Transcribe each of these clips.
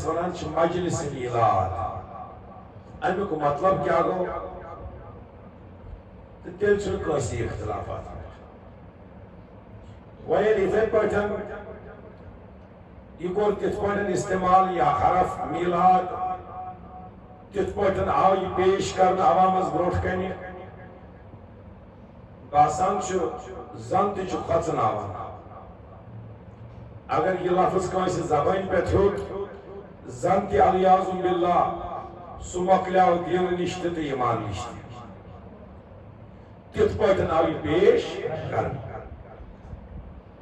یس ونان مجلس میلاد امیک مطلب کیا گو تیل کٲنٛسہِ اختلافات وۄنۍ یِتھے پٲٹھۍ یہ کور تِتھ پٲٹھۍ استعمال یا حرف میلاد تِتھ پٲٹھۍ آو یہ پیش کرنہٕ عوامس برونٛٹھ کنہِ باسان چھُ زن تہِ چھُ کھۄژناوان اگر یہ لفظ کٲنٛسہِ زبانہِ پٮ۪ٹھ ہیوٚت زن تہِ الیاذ باللہ سُہ مۄکلیو دین نِش تہِ تہٕ ایمان نِش تہِ تِتھ پٲٹھۍ آو یہ پیش کرنہٕ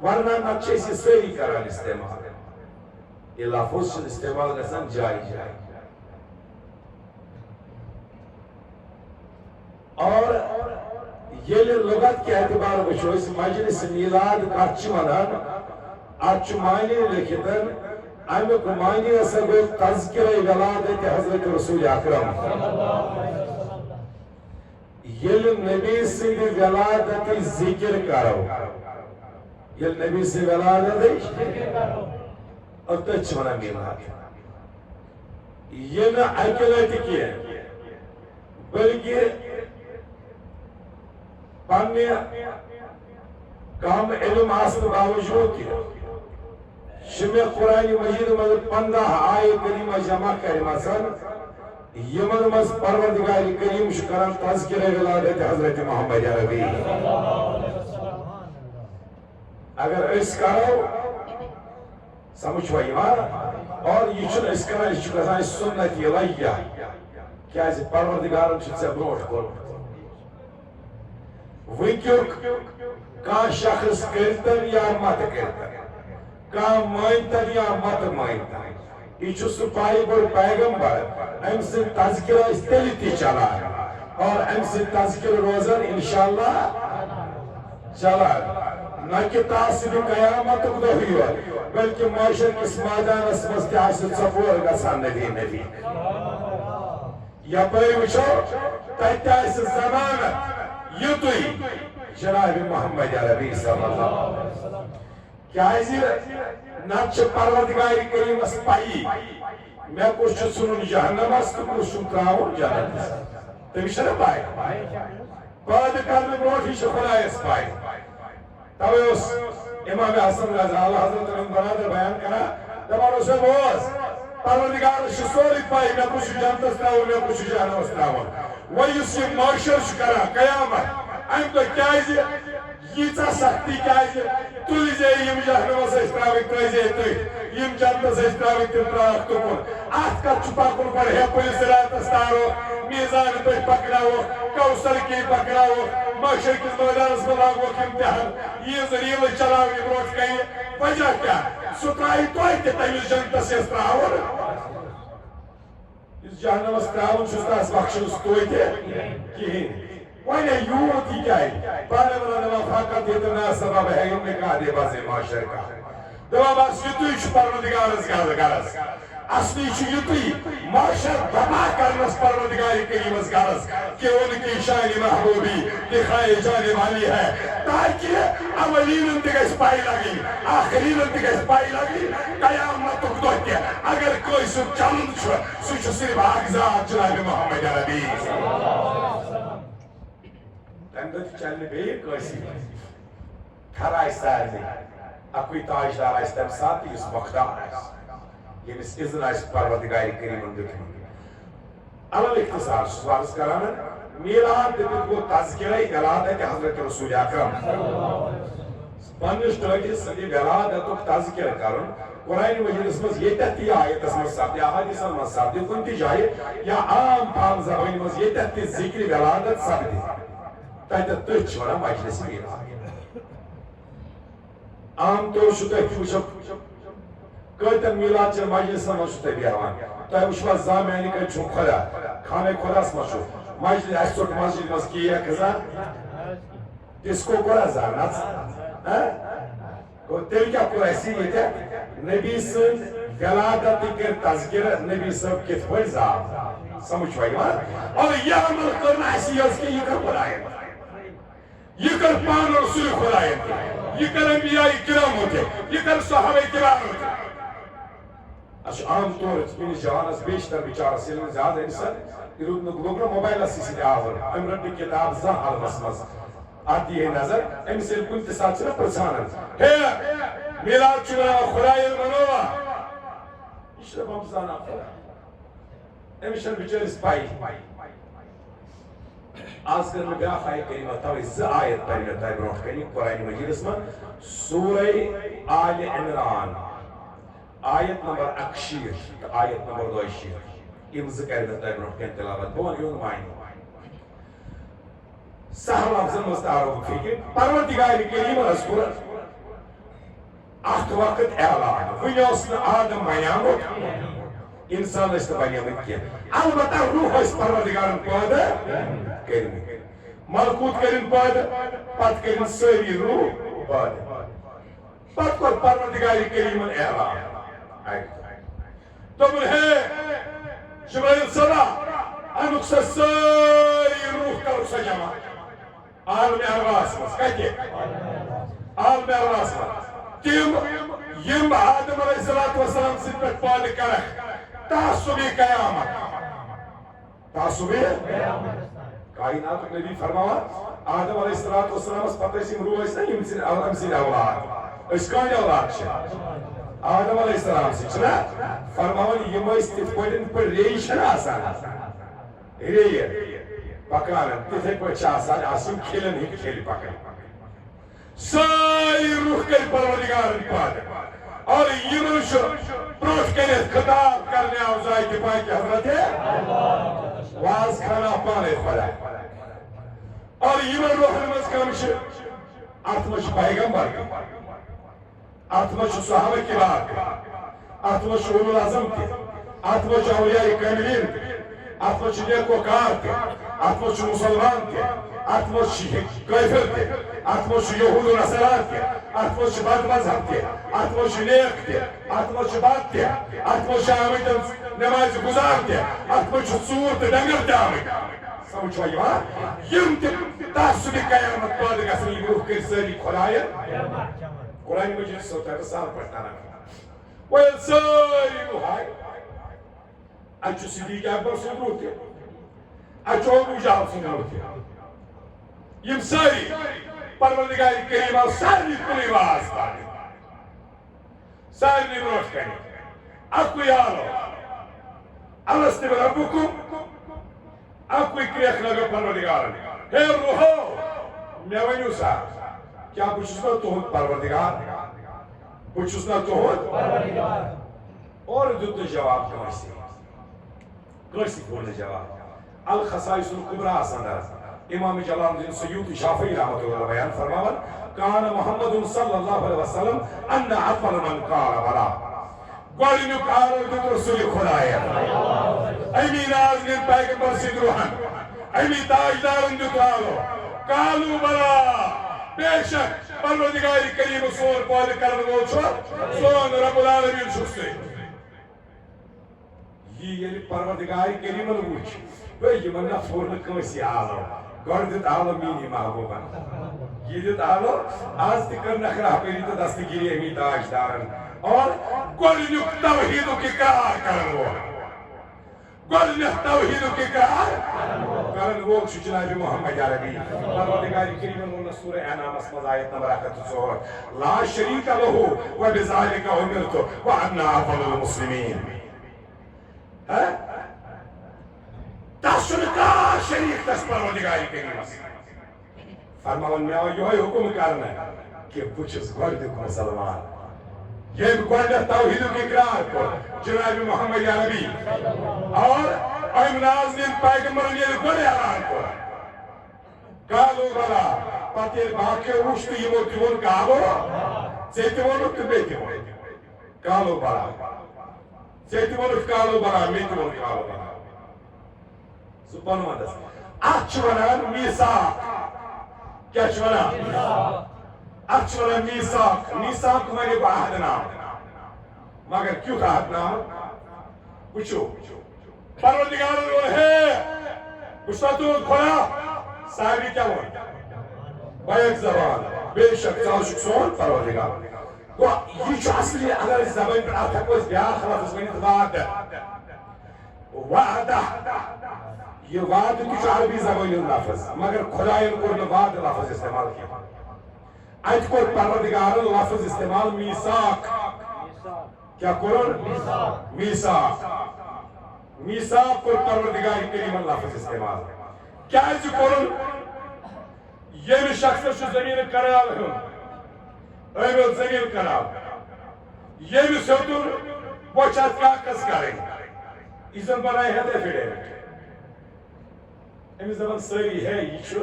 ورنہ نتہٕ چھِ أسۍ یہِ سٲری کران استعمال یہ لفظ چھُ استعمال گژھان جایہِ جایہِ اور ییٚلہِ لغت کہِ اعتبار وٕچھو أسۍ مجلس میلاد کتھ چھِ ونان اتھ چھُ معنی لیکھِتھ امیُک معنی ہسا گوٚو تذکرے ولادت حضرت رسول اکرم ییٚلہِ نبی سٕنٛدِ ولادتٕچ ذکر کرو ییٚلہِ نبی سٕنٛدِ ولادتٕچ اور تٔتھۍ چھِ ونان میلاد یہِ نہٕ اکہِ لٹہِ کینٛہہ بلکہِ پننہِ کم علم آسنہٕ باوجوٗد تہِ چھِ مےٚ قرآنِ مجیٖد منٛز 15 آیہِ کریٖمہ جمع کٔرمژن یمن منٛز پروردگارِ کریم چھُ کران تذکرے ولادت حضرت محمد عربی اگر أسۍ کرو سمجھ چھوا یِوان اور یہ چھُنہٕ أسۍ کران یہِ چھُ گژھان اَسہِ سُنت الیہ کیازِ پروردگارن چھُ ژےٚ برونٛٹھ کوٚرمُت وٕنکیُک کانٛہہ شخص کٔرتن یا مت کٔرتن کانٛہہ مٲنتن یا مت مٲنتن یہ چھُ سُہ پایہِ بوٚڑ پیغمبر امہِ سٕنٛدِ تذکرٕ ٲسۍ تیٚلہِ تہِ چلان اور امہِ سٕنٛدِ تذکرٕ روزن انشاءاللہ چلان نہ کہ تاسِبہِ قیامتُک دۄہٕے یوت بلکہ معاشر کس میدانس منٛز تہِ آسہِ ژۄپور گژھان نبی نبی یپٲرۍ وٕچھو تتہِ تہِ آسہِ ضمانت یُتُے جناب محمد عربی صلی اللہ علیہ وسلم کیازِ نتہٕ چھِ پروردگارِ کریٖمس پیی مےٚ کُس چھُ ژھٕنُن جہنمس تہٕ کُس چھُم تراوُن جنتس تٔمِس چھَنہ پاے پٲدٕ کرنہٕ برونٛٹھٕے چھِ خۄدایس پاے توے اوس امام حسن رضا اللہ حضرت برادر بیان کران دپان اوس بوز پروردگارس چھُ سورُے پاے مےٚ کُس چھُ جنتس تراوُن مےٚ کُس چھُ جہنمس تراوُن وۄنۍ یُس یہِ معاشر چھُ کران قیامت امہِ دۄہ کیازِ ییٖژاہ سختی کیازِ تُلۍ زے یِم جہنمس ٲسۍ تراوٕنۍ ترٲیزے تُہۍ یِم جنتس ٲسۍ تراوٕنۍ تِم تراوکھ تُکُن اتھ کتھ چھُ پکُن گۄڈٕ ہیپٕلۍ صراطس تارہوکھ میٖزان تُہۍ پکناووکھ کوثر کی پکناووکھ معاشر کِس مٲدانس منٛز لاگوکھ امتحان ییٖژ ریٖلہٕ چلاونہِ برونٛٹھ کنہِ وجہ کیٛاہ سُہ ترٛایہِ توتہِ تٔمِس جنتس یس تراوُن یُس جہنمس تراوُن چھُس تس بخشُس توتہِ کِہیٖنۍ وۄنۍ یوٗت یہِ کیٛازِ پانہٕ ونان دپان فقط اتنا سبب ہے نکاح بس معاشر کا دپان بس یُتُے چھُ پروردگارس غرض اصلی چھُ یُتُے معاشر تباہ کرنس پروردگارِ کریٖمس غرض کہ ان کی شان محبوبی دکھائے جانے والی ہے تاکہ اولینن تہِ گژھِ پاے لگٕنۍ آخرینن تہِ گژھِ پاے لگٕنۍ قیامتُک دۄہ تہِ اگر کٲنٛسہِ چلُن چھُ سُہ چھُ صرف اکھ ذات جناب محمد عربی تمہِ دۄہ تہِ چلہِ نہٕ بیٚیہِ کٲنٛسہِ کھرٕ آسہِ سارنٕے اکُے تاجدار آسہِ تمہِ ساتہٕ یُس مۄختار آسہِ ییٚمِس اذن آسہِ پروردگارِ کریٖمن دیُتمُت علل اختصار چھُس عرض کران میلاد دِتھ گوٚو تذکرے ولادت حضرت رسول اکرم پننِس ٹٲٹھِس سٕنٛدِ ولادتُک تذکرٕ کرُن قرآنِ مجیٖدس منٛز ییٚتٮ۪تھ تہِ آیتس منٛز سپدِ احادیثن منٛز سپدِ کُنہِ تہِ جایہِ یا عام فام زبٲنۍ منٛز ییٚتٮ۪تھ تہِ ذکرِ ولادت سپدِ تتٮ۪تھ تٔتھۍ چھِ ونان مجلس میلاد عام طور چھُ تۄہہِ تہِ وٕچھو کۭتٮ۪ن میلاد چٮ۪ن مجلسن منٛز چھُ تۄہہِ بیٚہوان تۄہہِ وٕچھوا زانٛہہ میانہِ کَتہِ چھُم خۄدا خانہ خۄداہس منٛز چھُ مجلس اسہِ ژوٚٹ مسجد منٛز کیک زانٛہہ ڈِسکو کوٚرا زانٛہہ نژ گوٚو تیٚلہِ کیٛاہ کوٚر اسہِ ییٚتٮ۪تھ نبی سٕنٛز ولادتٕکۍ کٔرۍ تذکرٕ نبی صٲب کِتھ پٲٹھۍ زاو سمجھ چھوا یِوان اور یہِ عمل کٔر نہٕ اسہِ یٲژ کینٛہہ یہِ کٔر خۄداین یہ کر پان رسول خدایَن تہِ یہ کر انبیاء کرامو تہِ یہ کر صحابہ کرامو تہِ اچھا عام طور میس جوانس بیشتر بچارس یل زیادہ انسان رود لوگ موبائلس سی آور ام رٹی کتاب زان عالمس مز ات یہ نظر امس یل کن تہ سات پرژھان ہے میلاد چھ خدا یل منوا یہ دپان زانا امس بچارس پائی آج کر میں بیاکھ آیت کریمہ توے ز آیت پر میں تہ برونٹ کنی قرآن مجیدس من سورہ آل عمران آیت نمبر 61 آیت نمبر 62 یم ز کر میں تہ برونٹ کن تلاوت بون یون معنی سہل لفظن مستعارف فکر پروردگار کریم اذکر اخ وقت اعلان ونیوس آدم بیانوت انسان اس بنیامت کی البتہ روح اس پروردگارن پٲدٕ کرمٕتۍ ملکوت کرن پٲدٕ پتہٕ کرن سٲری روح پٲدٕ پتہٕ کوٚر پروردگار کریمن اعلان دوٚپُن ہے جبرائیل صدا امیُک سا سٲری روح کرُکھ سا جمع عالمِ ارواحس منٛز کتہِ عالمِ ارواحس منٛز تِم یم آدم علیہ الصلوۃ والسلام سٕنٛدِ پٮ۪ٹھ پٲدٕ کرکھ تعصبی قیامت تعصبی کائنات نبی فرماوان آدم علیہ الصلوۃ والسلام پتہ یم روح ٲسۍ نا یم سٕنٛدۍ اولاد أسۍ کٕہٕنٛدۍ اولاد چھِ آدم علیہ السلام سٕنٛدۍ چھِنا فرماوان یم ٲسۍ تِتھ پٲٹھۍ ریٚیہِ چھَنہ آسان ریٚیہِ پکان تِتھے پٲٹھۍ چھِ آسان آسٕنۍ کھیلن ہٕنٛدۍ کھیلہِ پکان سٲری روح کٔرۍ پروردگارن پٲدٕ اور یمن چھُ برونٛٹھ کٔنِتھ خطاب کرنہِ آو ذاتِ پاکہِ حضرت واز خانہ پانے خدا اور یمن روحن منٛز کم چھِ اتھ منٛز چھُ پیغمبر اتھ منٛز چھُ صحابہ کرام اتھ منٛز چھُ اولو العظم تہِ اتھ منٛز چھُ اولیاء کاملین تہِ اتھ منٛز چھُ نیکوکار تہِ اتھ منٛز چھُ مسلمان تہِ اتھ منٛز چھُ کٲفر تہِ اتھ منٛز چھُ یہود و نصارا تہِ اتھ منٛز چھُ بد مذہب تہِ اتھ منٛز چھُ نیک تہِ اتھ منٛز چھُ بد تہِ اتھ منٛز چھُ آمٕتۍ نمازِ گزار تہِ اتھ منٛز چھُ ژوٗر تہٕ ڈنگر تہِ آمٕتۍ سمجھ چھوا یِوان یم تہِ تعصبی قیامت پٲدٕ گژھن یم روح کٔرۍ سٲری خۄداین قرآن مجید سوچا سال پٲٹھۍ تران وۄنۍ سٲری روح آے اتہِ چھُ صدیق اکبر سُنٛد روح تہِ اتہِ چھُ ابوٗ جہل سُنٛد روح تہِ یم ساری پروردگار کریم آو سارنٕے کُنُے واز پرنہِ سارنٕے برونٛٹھ کنہِ اکُے آلو الست بربکم اکُے کرٛیکھ لگٲو پروردگارن ہے روحو مےٚ ؤنِو سا کیٛاہ بہٕ چھُس نا تُہُنٛد پروردگار بہٕ چھُس نا تُہُنٛد اورٕ دیُت نہٕ جواب کٲنٛسہِ کٲنٛسہِ کوٚر نہٕ جواب الخصائص الکبریٰ اندر امام جلال الدین سیوطی شافعی رحمۃ اللہ بیان فرماون کان محمد صلی اللہ علیہ وسلم ان افضل من قال بلا گۄڈنیُک آلو دیُت رسول خداین امی نازنین پیغمبر سٕنٛدۍ روحن امی تاجدارن دیُت آلو قالوا بلا بے شک پروردگار کریم سون پٲدٕ کرن وول چھُ سون رب العالمین چھُکھ ژٕ یہِ ییٚلہِ پروردگار کریمن وٕچھ یمن نہ پھور نہٕ کٲنٛسہِ آلو گۄڈٕ دیُت آلو میٖنی محبوٗبن یہِ دیُت آلو آز تہِ کٔر نخرا پٔری تہٕ دستگیری امی تاجدارن اور گۄڈنیُک توحیٖدُک اقرار کرن وول گۄڈنیُک توحیٖدُک اقرار کرن وول چھُ جناب محمد عربی پروردگار کریمن ووٚن سورہ انعامس منٛز آیت نمبر 104 لا شریٖک لہو وبذالک امرت وانا اول المسلمین تس چھُنہٕ کانٛہہ شریٖک تس پروردگار کریمس فرماوان مےٚ آو یِہوے حُکم کرنہٕ کہِ بہٕ چھُس گۄڈنیُک مُسلمان ییٚمۍ گۄڈنیٚتھ توحیٖدُک اقرار کوٚر جناب محمد عربی اور أمۍ نازنین پیغمبرن ییٚلہِ گۄڈٕ اعلان کوٚر قالوا بلا پتہٕ ییٚلہِ باقیو وُچھ تہٕ یِمو تہِ ووٚن قالوا ژےٚ تہِ ووٚنُکھ تہٕ بیٚیہِ تہِ ووٚن قالوا بلا ژےٚ تہِ ووٚنُکھ قالوا بلا مےٚ تہِ ووٚن قالوا بلا سُہ پَنُن وَنٛدس اتھ چھِ وَنان میٖثاق کیٛاہ چھِ وَنان اتھ چھِ وَنان میٖثاق میٖثاق وَنہِ بہٕ عہد نامہٕ مگر کیُتھ عہد نامہٕ وٕچھو پروردگارن ووٚن ہے بہٕ چھُس نا تُہُنٛد خۄدا ساروی کیٛاہ ووٚن بیک زبان بے شک ژٕ حظ چھُکھ سون پروردگار یہ اصلی اگر زبان پہ ات ہیکو بیاکھ لفظ ونت وعدہ وعدہ یہ وعدہ تہ عربی زبان لفظ مگر خدائن کور وعدہ لفظ استعمال کیا ات کور پروردگارن لفظ استعمال میثاق کیا کور میثاق میثاق کور پروردگار کریم لفظ استعمال کیا کور یم شخص زمین کرال امت زمین کرال یم سوتن بچت کاغذ کریں اسن بنائے ہے ایفیڈیوٹ امس دپان ساری ہے یہ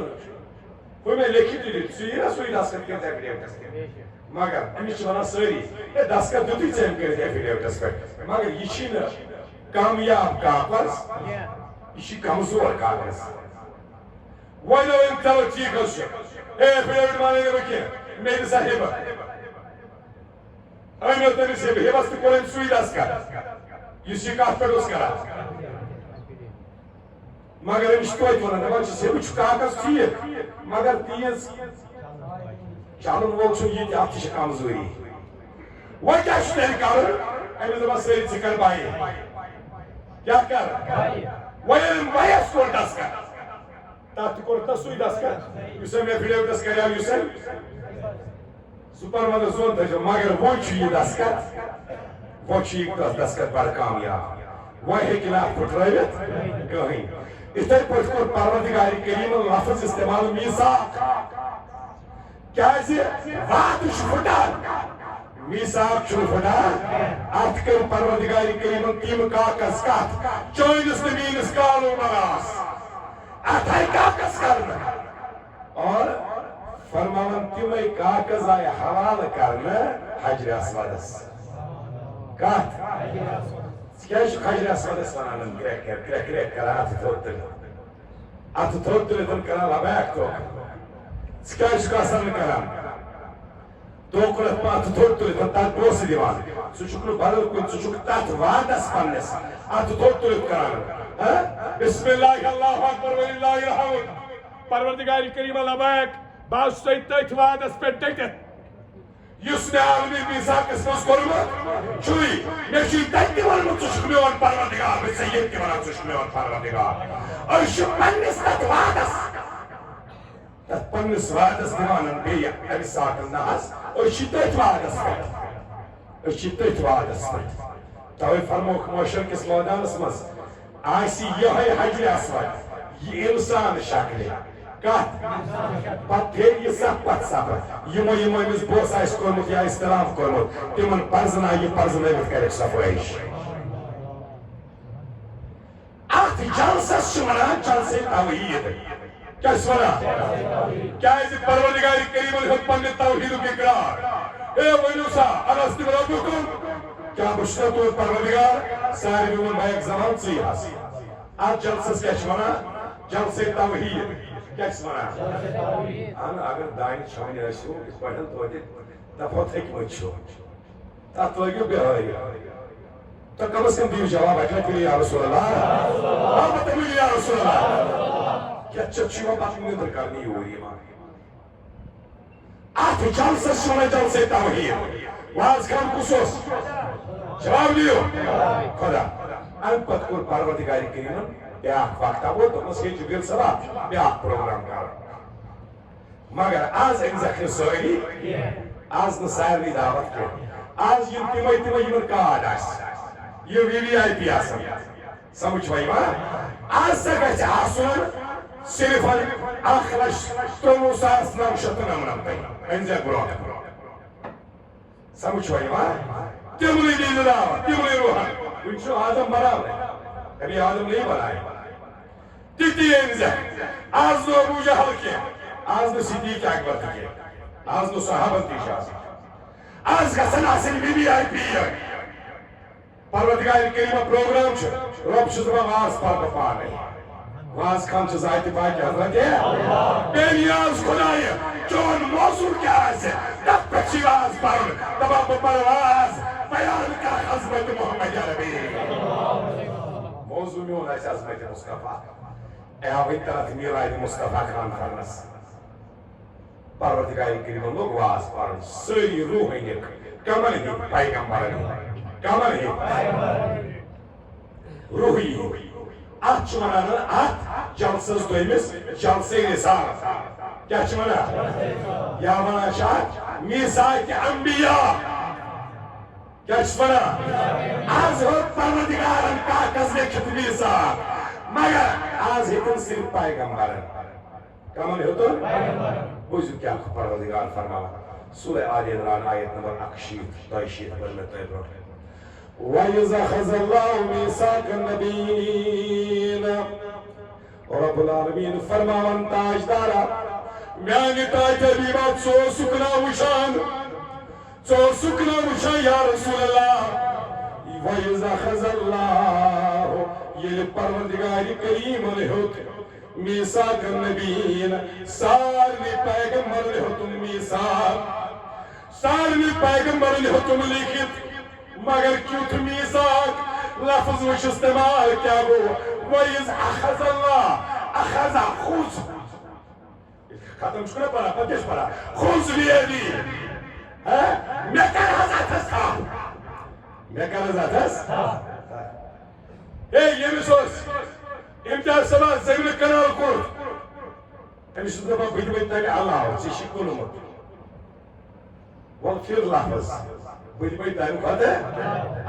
وہ میں لکھت دیت ثہ سوئی دستخط کر ایفیڈیوٹس مگر امس ونان ساری ہے دستخط دیت ژےٚ کر ایفیڈیوٹس پہ مگر یہ کامیاب کاغذ یہ کمزور کاغذ وۄنۍ دوٚپ چلو ٹھیٖک حظ چھُ ایفیڈیوٹ مانے نہٕ بہٕ کینٛہہ مےٚ دِ سا ہِبہٕ أنِو تٔمِس ہِبہٕ ہِبس تہِ کوٚر أمۍ سُے دستخط یُس یہِ کتھ پٮ۪ٹھ اوس کران مگر أمِس چھِ توتہِ ونان دپان چھِس ہِبہٕ چھُ کاغذ ٹھیٖک مگر تیٖژ چلن وول چھُنہٕ یہِ تہِ اتھ تہِ چھِ کمزوری وۄنۍ کیٛاہ چھُ تیٚلہِ کرُن أمِس دپان سٲری ژٕ کر بایہِ کیٛاہ کر وۄنۍ ییٚلہِ أمۍ بایس کوٚر دستخط تات کور سُے دستخط یُس أمۍ ایفیڈیوٹس کریو یُس سپر مگر زون تھٲیزیو مگر وۄنۍ چھُ یہِ دستخط وۄنۍ چھُ یہِ دستخط بڑٕ کامیاب وۄنۍ ہیٚکہِ نہٕ اتھ پھٕٹرٲوِتھ کٕہٕنۍ یِتھے پٲٹھۍ کوٚر پروردگار کریٖمن لفظ استعمال میثاق کیازِ وعدٕ چھُ پھٕٹان میثاق چھُنہٕ پھٕٹان اتھ کٔرۍ پروردگار کریٖمن تِم کاغذ کتھ چٲنِس تہٕ میٲنِس کالو منٛز اتھائی کاغذ کرنا اور فرماون تمے کاغذ آئے حوالہ کرنا حجر اسودس کت کیا حجر اسودس ونان کریک کران اتھ تھوٚد تُلِتھ کران لبیک تو کیا کران توکلت اتھ تھوٚد تُلِتھ تتھ پونسہٕ دِوان ژٕ چھُکھ نہٕ بدل کُنہِ ژٕ چھُکھ تتھ وعدس پننس اتھ تھوٚد تُلِتھ کران بسم اللہ اللہ اکبر وللہ الحمد پروردگار کریم لبیک بہٕ چھُس تۄہہِ تٔتھۍ وعدس پٮ۪ٹھ ڈٔٹِتھ یُس مےٚ عالمی میثاقس منٛز کوٚرمُت چھُے مےٚ چھُے تتہِ تہِ ووٚنمُت ژٕ چھُکھ میون پروردگار بہٕ چھُسے ییٚتہِ تہِ ونان ژٕ چھُکھ میون پروردگار أسۍ چھِ پننِس تتھ وعدس تتھ پننِس وعدس دِوان بیٚیہِ امہِ ساتہٕ نہ حظ أسۍ چھِ تٔتھۍ وعدس پٮ۪ٹھ أسۍ چھِ تٔتھۍ وعدس پٮ۪ٹھ توے فرمووُکھ معاشر کِس مٲدانس منٛز آسی یہ حجر اسود یہ انسان شکل کت پتہ پھر یہ سب پتہ سب یمو امس بوس آس کورمت یا استلام کورمت تمن پرزنا یہ پرزنٲوِتھ کرکھ صفٲیش ات جلسس ونان جلسے توحید کیا ونان کیازِ پروردگار کریمن ہیوٚت پننہِ توحیدُک اقرار اے ؤنِو سا الست بربکم کیا بہٕ چھُس نا تُہُنٛد پروردگار سارے میون بایک زمان ژٕے ہس اتھ جلسس کیا ونان جلسے توحید کیا ونان اگر دانہِ چھانہِ ٲسِو یِتھ پٲٹھۍ توتہِ دپہو تھٔکمٕتۍ چھِو تتھ لٲگِو بِہٲرۍ تو کم از کم دیو جواب اکلا کریے یا رسول اللہ بتائیے یا رسول اللہ کیا چچیوں بات نظر کرنی ہوئی ماں آت جلسس شونے جلسے توحید واز خان کسوس جواب دیو خدا ان پت کور پروردگار کریمن بیاکھ وقت آو تو مسیح جبریل صاحب بیاکھ پروگرام کر مگر آز این زخم سوئلی آز نسائلی دعوت کر آز یم تیمائی یمن کارڈ آس یہ وی وی آئی پی آسان سمجھ بھائی ماں آج سے گئے آسون صرف 1,93,999 انزے برون سمجھ بھائی ماں تملی دید دعوت تملی روحان انشو آدم بناو لے ابھی آدم نہیں بنائے تیتی انزے آز نو ابو جہل کے آز نو صدیق اکبر کے آز نو صحابت کی شاہ آز کا سناسل وی وی آئی پی ہے پروردگار کریمہ پروگرام چھو رب چھو زبا واز پر بپانے واز کام چھو زائتی پاکی حضرت ہے بے نیاز خدای چون موضوع کیا ہے تب پچھی واز پر تبا بپر واز بیان کا عظمت محمد عربی موضوع میں ہونا ہے عظمت مصطفیٰ اے آوئی طرح میرائد مصطفیٰ خان فرنس پروردگار کریمہ لوگ واز پر سری روح نک کمل ہی پیغمبرن کمل ہی روحی ات ونان ات جلسس دویمس جلسے نثار کیا ونان یا ونان میثاق انبیاء کیا ونان آز ہو پروردگارن کاغذ لیکھت میثاق مگر آز ہیکن صرف پیغمبرن کمل ہوتن بوزو کیا پروردگار فرماوا سورہ آل عمران آیت نمبر 21 پر میں طے برو وَإِذَا أَخَذَ اللَّهُ مِيثَاقَ النَّبِيِّينَ رب العالمین فرماون تاجدارا میانی تاج حبیبات سو سکنا وشان یا رسول اللہ وَإِذَا أَخَذَ اللَّهُ یہ پروردگار کریم لہت میثاق النبیین سارنی پیغمبر لہتم میثاق سارنی پیغمبر لہتم لکھت مگر کیوت میثاق لفظ وش استعمال کیا گو وَإِذْ أَخَذَ اللَّهُ أَخَذَ خُذ ختم شکر پڑا پتش پڑا خُذ بیدی میں کر حضرت تھا یمس امتیاز صبح زمین کنال کور امس دپان بہ دمے تیلہِ علاوٕ ژےٚ چھی کُنمُت وَل پھر لفظ بہ دمے تمہِ کھۄتہٕ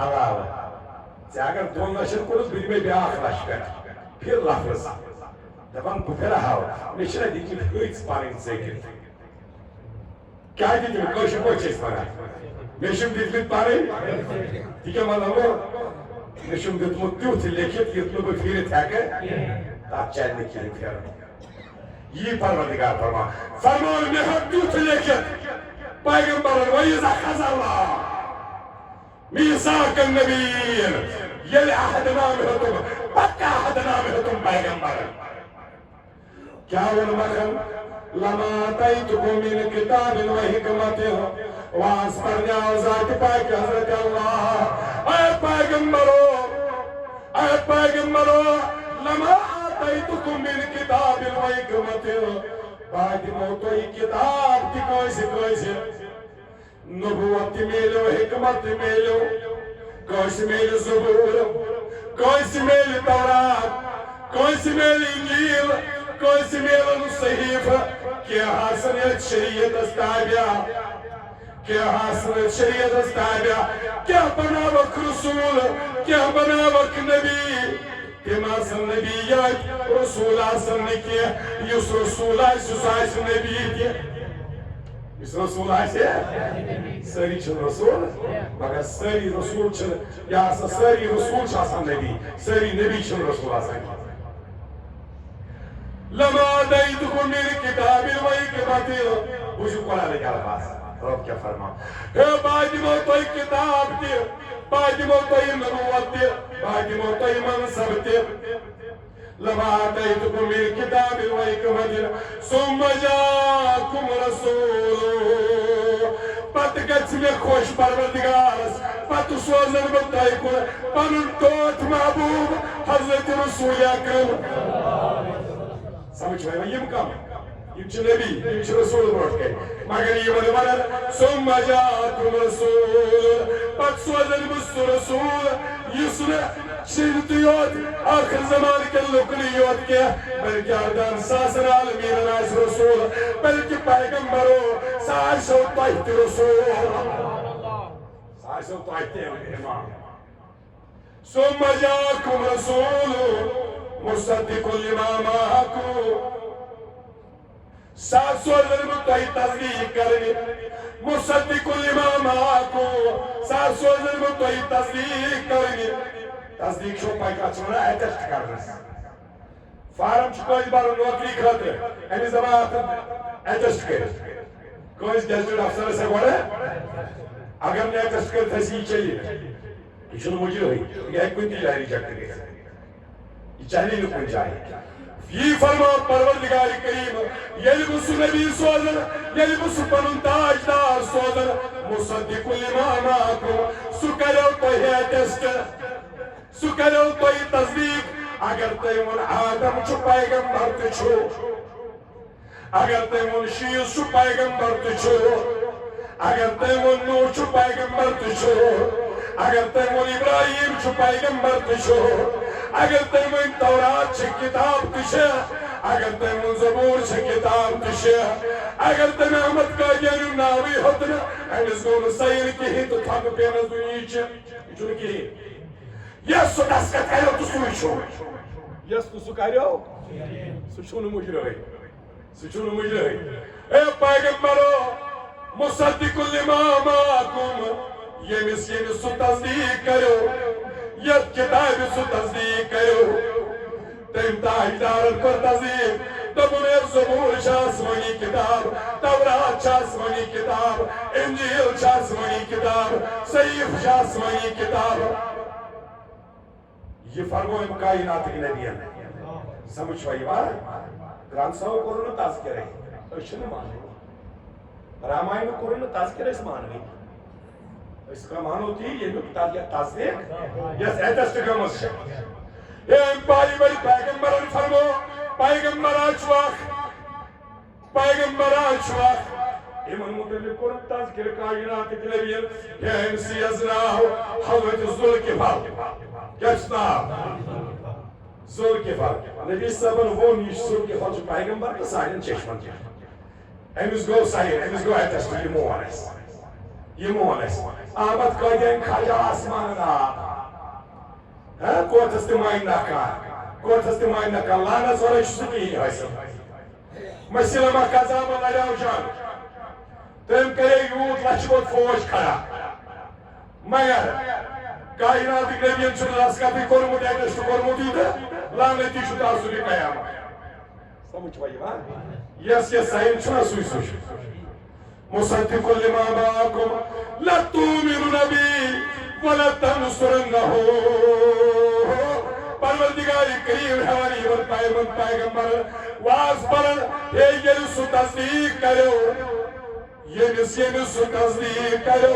علاوٕ ژےٚ اگر 2 لچھن کوٚرُتھ بہ دمے بیٛاکھ لچھ پٮ۪ٹھ پھر لفظ دپان بہ پھرہاو مےٚ چھِنہ دِتمٕتۍ ہٕژ پنٕنۍ ژٔٹِتھ کیٛاہ دِتمٕتۍ کٲشِر پٲٹھۍ چھِ أسۍ ونان مےٚ چھِم دِتمٕتۍ پنٕنۍ تہِ کیٛاہ مطلب گوٚو مےٚ چھُم دیُتمُت تیُتھ لیکھِتھ یُتھ نہٕ بہٕ پھیٖرِتھ ہٮ۪کہٕ تتھ چلہِ نہٕ کِہیٖنۍ پھیرُن یی پروردگار فرمان فرمان مےٚ ہیوٚک تیُتھ لیکھِتھ پیغمبرن وَإِذْ أَخَذَ اللَّهُ مِيثَاقَ النَّبِيِّينَ ییٚلہِ عہد نامہٕ ہیوٚتُم پکا عہد نامہٕ ہیوٚتُم پیغمبرن کیٛاہ ووٚن مکھن لَمَا آتَيْتُكُم مِّن کِتابٍ وَحِکْمَةٍ واس پرنیاو ذات پاک حضرت اللہ اے پیغمبرو لما آتیتکم من کتاب وحکمت بعد موتوی کتاب تی کوئی نبوت تی میلو حکمت تی میلو کوئی میل زبور کوئی میل تورات کوئی میل انجیل کوئی میل صحیف کیا حاصل شریعت استابیا کیا حاصل شریعت استابیا کیا بناوک رسول کیا بناوک نبی تم آسن نبی یاد رسول آسن نکیہ یس رسول آس یس آس نبی تہ یس رسول آس ساری چھ رسول مگر ساری رسول چھ یا ساری رسول چھ آسان نبی ساری نبی چھ رسول آسان لما آتیتکم من کتاب وحکمت بوجھو قرآن کے الفاظ رب کیا فرما بعد موتوی کتاب دی بعد موتوی نبوت دی بعد موتوی منصب دی لما آتیتکم من کتاب وحکمت ثم جاءکم رسول پت گچھ میں خوش پروردگارس پت سوزن بتائی کن پنن توت محبوب حضرت رسول اکرم سمجھ میں یم کم یم چھ نبی یم چھ رسول برٹ کے مگر یہ ونان ثم جاءکم رسول پت سوزن بس رسول یسن شرط یوت آخر زمان کے لکن یوت کے بلکہ آدم ساسن عالمین ناس رسول بلکہ پیغمبرو ساشو تحت رسول ساشو تحت امام ثم جاءکم رسول مصدق لما معکم سات سوزن متوی تصدیق کرنی مصدق لما معکم سات سوزن متوی تصدیق کرنی تصدیق شو پائی کا چونا ایٹسٹ کرنس فارم چکوئی بارو نوکری خاطر امی زمان آتا ایٹسٹ کرے کوئی گیزٹ افسر سے گوڑے اگر نے ایٹسٹ کرتا سی چلیے یہ شنو مجھے ہوئی یہ ایک کوئی تیجاری ریجیکٹ کرے یہ چاہیے لکن جائے یہ فرما پروردگار کریم یلی بس نبی سوزن یلی بس پنن تاجدار سوزن مصدق لما معکم سکرو تو ہے ٹیسٹ سکرو تو یہ تصدیق اگر تیمون آدم چھو پیغمبر تچھو اگر تیمون شیز چھو پیغمبر تچھو اگر تیمون نوح چھو پیغمبر تشو اگر تیمون ابراہیم چھو پیغمبر تشو اگر تیمون تورات چھ کتاب تشو اگر تیمون زبور چھ کتاب تشو اگر تیم احمد قادیانی ناوی ہوتنا امیز گون سائر کی ہی تو تھاک پینز دنیا چھ چون کی یس سو دس کا تیرو تو سوئی چھو یس تو سکاریو سچون مجرہی سچون مجرہی اے پیغمبرو مصدق لما معاکم یمس سو تصدیق کرو یت کتاب سو تصدیق کرو تیم تاہدارن کو تصدیق دبن زبور شاسمانی کتاب تورات شاسمانی کتاب انجیل شاسمانی کتاب صحیف شاسمانی کتاب یہ فرموئے کائنات کی نبیان سمجھ پائی بار گران صاحب قرآن تذکر ہے اشن مانے رامائن قرآن تذکر ہے اس مانے اس کا مان ہوتی ہے یہ تذکر یس ایتست گمس ہے اے بائی بڑی پیغمبران فرمو پیغمبر آچواق ایمان متعلق قرآن تذکر کائنات کی نبیان یا امسی ازناہو حضرت ذوالکفال کیا چنا ذوالکفال نبی صاحبن وہ نیش ذوالکفال جو پیغمبر کا سائن چشمن کیا ایمز گو سائن ایمز گو ایتشت یہ موانس آمد قائدین کھاجا آسمان کوت استماعین نکا لانا زورا شسکی حیث مسیلما قضام اللہ جان تم کرے یود لچبت فوج کھڑا مگر کائنات نبیان چھو راسکاتی کرمود ایتشت کرمودی دا لانتی چھو تاثری قیام سمجھ پائی بات یس یس سائن چھونا سوئی سوئی مصدق لما معاکم لا تؤمنون بی ولا تنصرنه پروردگار کریم حوانی ور پیغمبر واس پر یہ سو تصدیق کرو یہ سو تصدیق کرو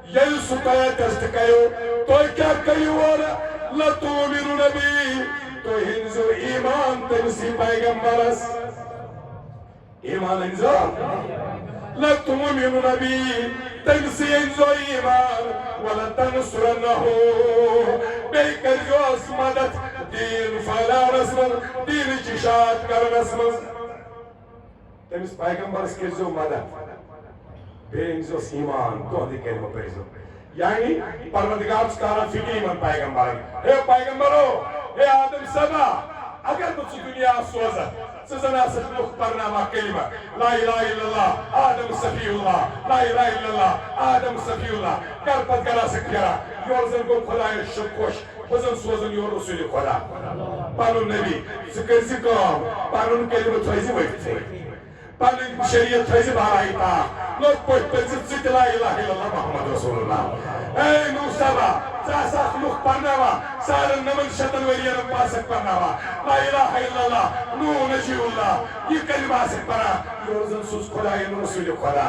یہ سو ٹیسٹ کرو تو کیا کریو اور لا تؤمنون بی تو ہنزو ایمان تنسی پیغمبرس ایمان ہنزو لا تؤمنون بی تنسی ہنزو ایمان ولا تنصرنه بے کرجو اس مدد دین فعلا رسمن دین چشاد کر رسمن تمس پیغمبرس کرجو مدد بے انزو ایمان تو دی کلمہ پیزو یعنی پروردگار ستارا فکر ایمان پیغمبرن اے پیغمبرو اے آدم سبا اگر مجھ دنیا سوزا سزنا سخلوق پرنامہ کلمہ لا الہ الا اللہ آدم صفی اللہ لا الہ الا اللہ آدم صفی اللہ کر پت کرا سکھیرا یورزن کو خدای شکوش وزن سوزن یور رسول خدا پانون نبی سکرزی کام پانون کلمہ تھوئیزی ویفتے پانون شریعت تھوئیزی بھارائی تا لوگ پوچھ پنزت زیت لا الہ الا اللہ محمد رسول اللہ اے موسیٰ ساسا خلوق پرناوا سارن نمن شتن ورین پاسک پرناوا لا الہ الا اللہ نو نجی اللہ یہ کلمہ سک پرا یورزن سوز خدای رسول خدا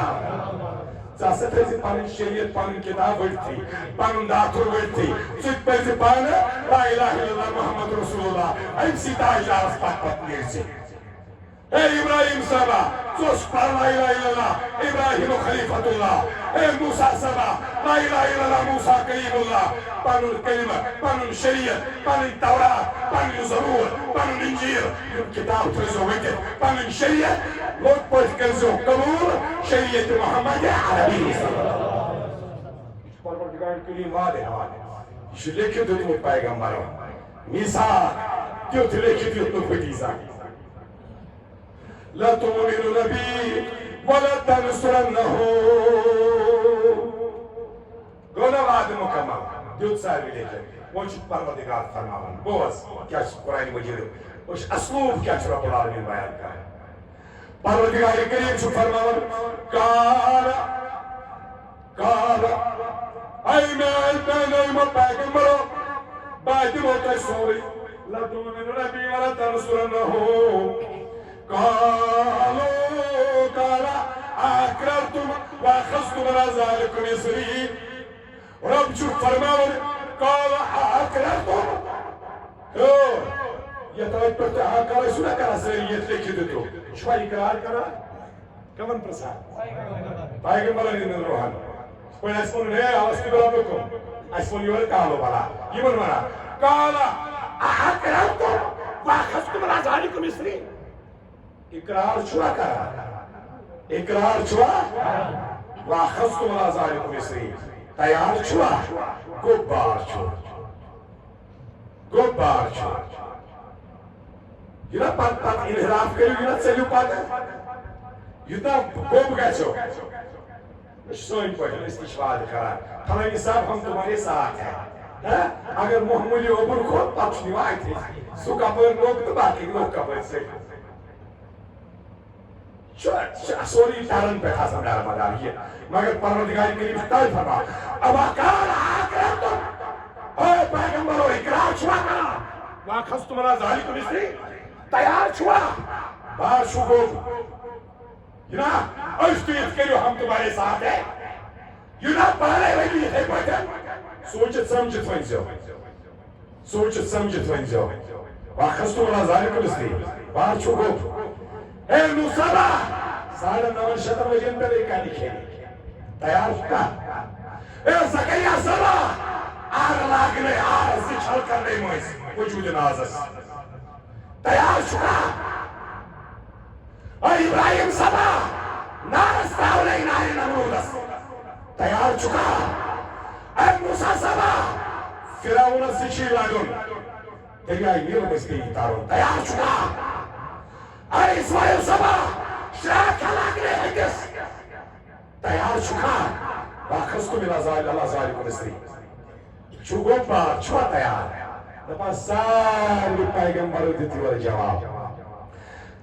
ساسا تھیزی پانن شریعت پانن کتاب ورتی پانن داتور ورتی سوچ پرزی پانا لا الہ الا اللہ محمد رسول اللہ ایم سیتا اجارس پاک پت نیرسی اے ابراہیم صاحبہ سوچ پر لا الہ الا اللہ ابراہیم خلیفت اللہ اے موسیٰ صاحبہ لا الہ الا اللہ موسیٰ کریم اللہ پانون کلمہ پانون شریعت پانون تورات پانون زبور پانون انجیل یہ کتاب ترزو وکت پانون شریعت لوگ پوچھ کرزو قبول شریعت محمد عربی پروردگار کریم وعدے یہ لکھ دو تمہیں پیغمبروں میثاق دیو تھی لکھ دیو تو فتیزہ لا تؤمنون بی ولا تنصرنه گونا وعد مکمل دیوت ساروی لیکن وہ چھت پروردگار فرماون بوز کیا قرآن مجید وش اسلوب کیا چھو رب العالمین بیان کا ہے پروردگار کریم چھو فرماون کارا ایمان پیغمبرو باید موتا سوری لا تؤمنون بی ولا تنصرنه قالوا قال اقررتم واخذتم على ذلكم اسري رب شو فرماون قال اقررتم یہ تو پتہ اقرار سنا کرا سریت لکھ دے تو شوی اقرار کرا کون پرساد پیغمبرن ہٕنٛدٮ۪ن روحن یِتھ پٲٹھۍ اَسہِ ووٚن ہے الستُ بربکُم اَسہِ ووٚن یورٕ کالو بلا یِمن وَنان قال أأقررتم وأخذتم على ذلكم إصري اقرار چھُوا کران اقرار چھُوا وأخذتم على ذلكم إصري تیار چھُوا گوٚو بار چھُ گوٚو بار چھُ یہِ نا پتہٕ انحراف کٔرِو یہِ نا ژٔلِو پتہٕ یوٗتاہ گوٚب گژھیو سٲنۍ پٲٹھۍ أسۍ تہِ چھِ وعدٕ کران فلٲنی صاحب ہم تمہارے ساتھ ہیں اگر معموٗلی اوٚبُر کھوٚت پتہٕ چھُ نِوان اَتھِ سُہ کپٲرۍ لوٚگ تہٕ باقٕے لوٚگ کپٲرۍ سۭتۍ چھُ سورُے ڈرن پٮ۪ٹھ آسان ڈرمدار یہِ مگر پروردگار کریم چھُ تَوے فرمان ابا قال أأقررتم اے پیغمبرو اقرار چھُوا کران وأخذتم على ذلكم إصري تیار چھُوا بار چھُ گوٚب یہِ نا أسۍ تہِ یِتھ کٔرِو ہم تمہارے ساتھ ہیں یہِ نا پانے ؤنِو یِتھے پٲٹھۍ سوٗنٛچِتھ سمجھِتھ ؤنۍزیو سوٗنٛچِتھ سمجھِتھ ؤنۍزیو وأخذتم على ذلكم إصري بار چھُ گوٚب اے موسیٰ 9:30 بجن پہ لے لکھے تیار چھُکا اے زکریا صاحب آگ لاگنے آگ سے چھل کرنے مٔنٛزۍ وجوٗدِ نازس تیار چھُکا اے ابراہیم صاحب نارس تراونے نارِ نمرودس تیار چھُکا اے موسیٰ صاحب فرعونس سۭتۍ چھُے لڑُن دریاے نیٖل مٔنٛزۍ پیٚیہِ تارُن تیار چھُکا اے اسماعیل صاحب شراکھ لاگنے أکِس تیار چھُکا وأخذتم على ذلكم إصري چھُ گوٚو بار چھُوا تیار دپان سارنٕے پیغمبرو دِتھ یورٕ جواب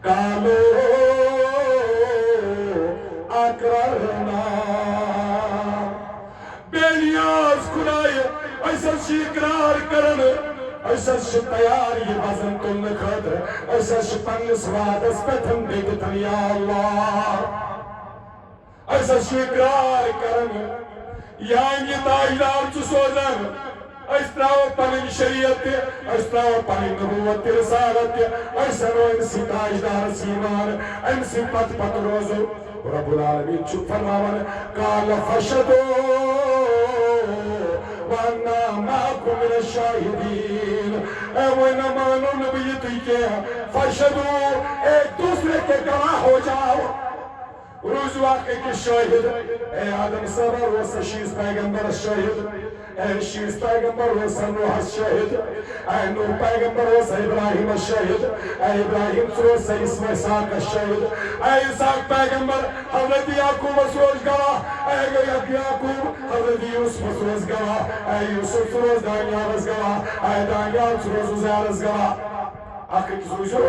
قالوا أقررنا بے نیاز خدایہِ أسۍ حظ چھِ اقرار کران أسۍ حظ چھِ تیار یہِ وزن تُلنہٕ خٲطرٕ أسۍ حظ چھِ پننِس وعدس پٮ۪ٹھ ڈٔٹِتھ یا اللہ أسۍ حظ چھِ اقرار کران یانہِ تاجدار چھُ سوزان أسۍ تراوو پنٕنۍ شریعت تہِ أسۍ تراوو پنٕنۍ نبوت تہِ رسالت تہِ أسۍ اَنو أمسٕے تاجدارس ایٖمان أمسٕے پتہٕ پتہٕ روزو رب العالمیٖن چھُ فرماوان قال فاشهدوا وأنا معكم من الشاهدين اے وہ نہ مانو نہ بھی یہ تُہۍ کینٛہہ فاشهدوا ایک دوسرے کے گواہ ہو جاؤ روز واقع کے شاہد اے آدم صاحب روز شیز پیغمبر شاہد اے شیز پیغمبر روز نوح شاہد اے نوح پیغمبر روز ابراہیم شاہد اے ابراہیم روز اسحاق شاہد اے اسحاق پیغمبر حضرت یعقوب روز گواہ اے یعقوب حضرت یوسف روز گواہ اے یوسف روز دانیال گواہ اے دانیال روز عزیر گواہ آخر کس روزو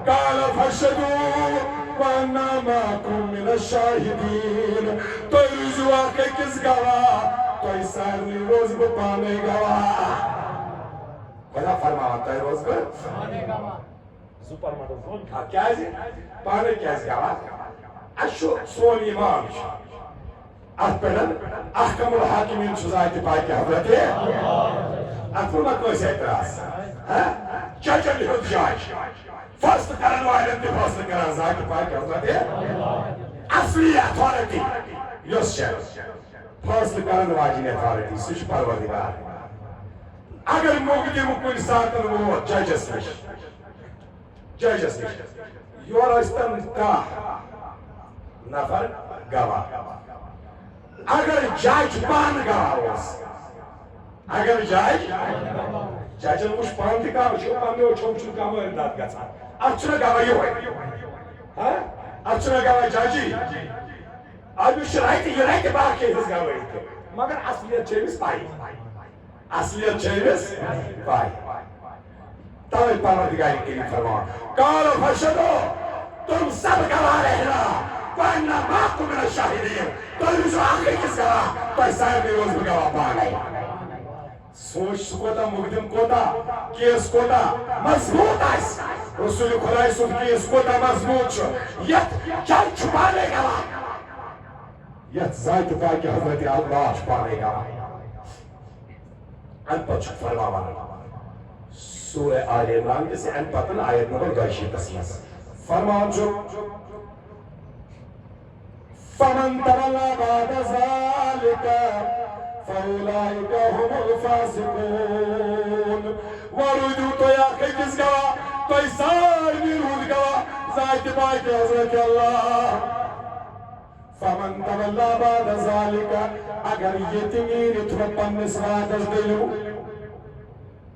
قال فاشهدوا وأنا معكم من الشاهدين تُہۍ روٗزِو اکھ أکِس گواہ تُہۍ سارنٕے روز بہٕ پانے گواہ خدا فرماوان تۄہہِ روز بہٕ زٕ پرمٹ کیازِ پانے کیازِ گواہ اَسہِ چھُ سون ایٖمان چھُ اَتھ پٮ۪ٹھ احکم الحاکمیٖن چھُ ذاتِ پاکہِ حضرت اَتھ پٮ۪ٹھ ما کٲنٛسہِ اعتراض ججن ہُنٛد جج فٲصلہٕ کرن والٮ۪ن تہِ فٲصلہٕ کران ذاتِ پاکہِ حضرت اصلی اتھارٹی یۄس چھےٚ فٲصلہٕ کرن واجیٚنۍ اتھارٹی سُہ چھُ پروردگار اگر مقدم کُنہِ ساتہٕ ووت ججس نِش یورٕ ٲسۍتن 10 نفر گواہ اگر جج پانہٕ گواہ اوس اگر ججن وٕچھ پانہٕ تہِ کانٛہہ وٕچھو پننیو أچھو چھُنہٕ کانٛہہ وٲرۍدات گژھان اتھ چھُنہ گواہ یِہوے اتھ چھُنہ گواہ ججی أمِس چھُ رتہِ یہِ رٹہِ باقٕے ہٕنٛز گوٲہی تہِ مگر اصلیت چھِ أمِس پاے اصلیت چھِ أمِس پاے توے پروردگار کریم فرمان قال فاشهدوا تم سب گواہ رہنا وأنا معكم من الشاهدين تُہۍ روٗزِو اکھ أکِس گواہ تۄہہِ سارنٕے روز بہٕ گواہ پانے سوچ سُہ کوتاہ مقدم کوتاہ کیس کوتاہ مضبوط آسہِ رسول خداے سُنٛد کیس کوتاہ مضبوط چھُ یتھ جج چھُ پانے گواہ یتھ ذاتِ پاکہِ حضرت اللہ چھُ پانے گواہ اَمہِ پتہٕ چھُ فرماوان سورہ آل عمران کِس اَمہِ پتہٕ آیت نمبر 62 منٛز فرمان چھُ فمن تولى بعد ذلك فأولئك هم الفاسقون ورودو تو یا کس گوا تو سارنی رود گوا ذات بائی حضرت اللہ فمن تولى بعد ذلك اگر یتمیر تو پنس وعدس دلو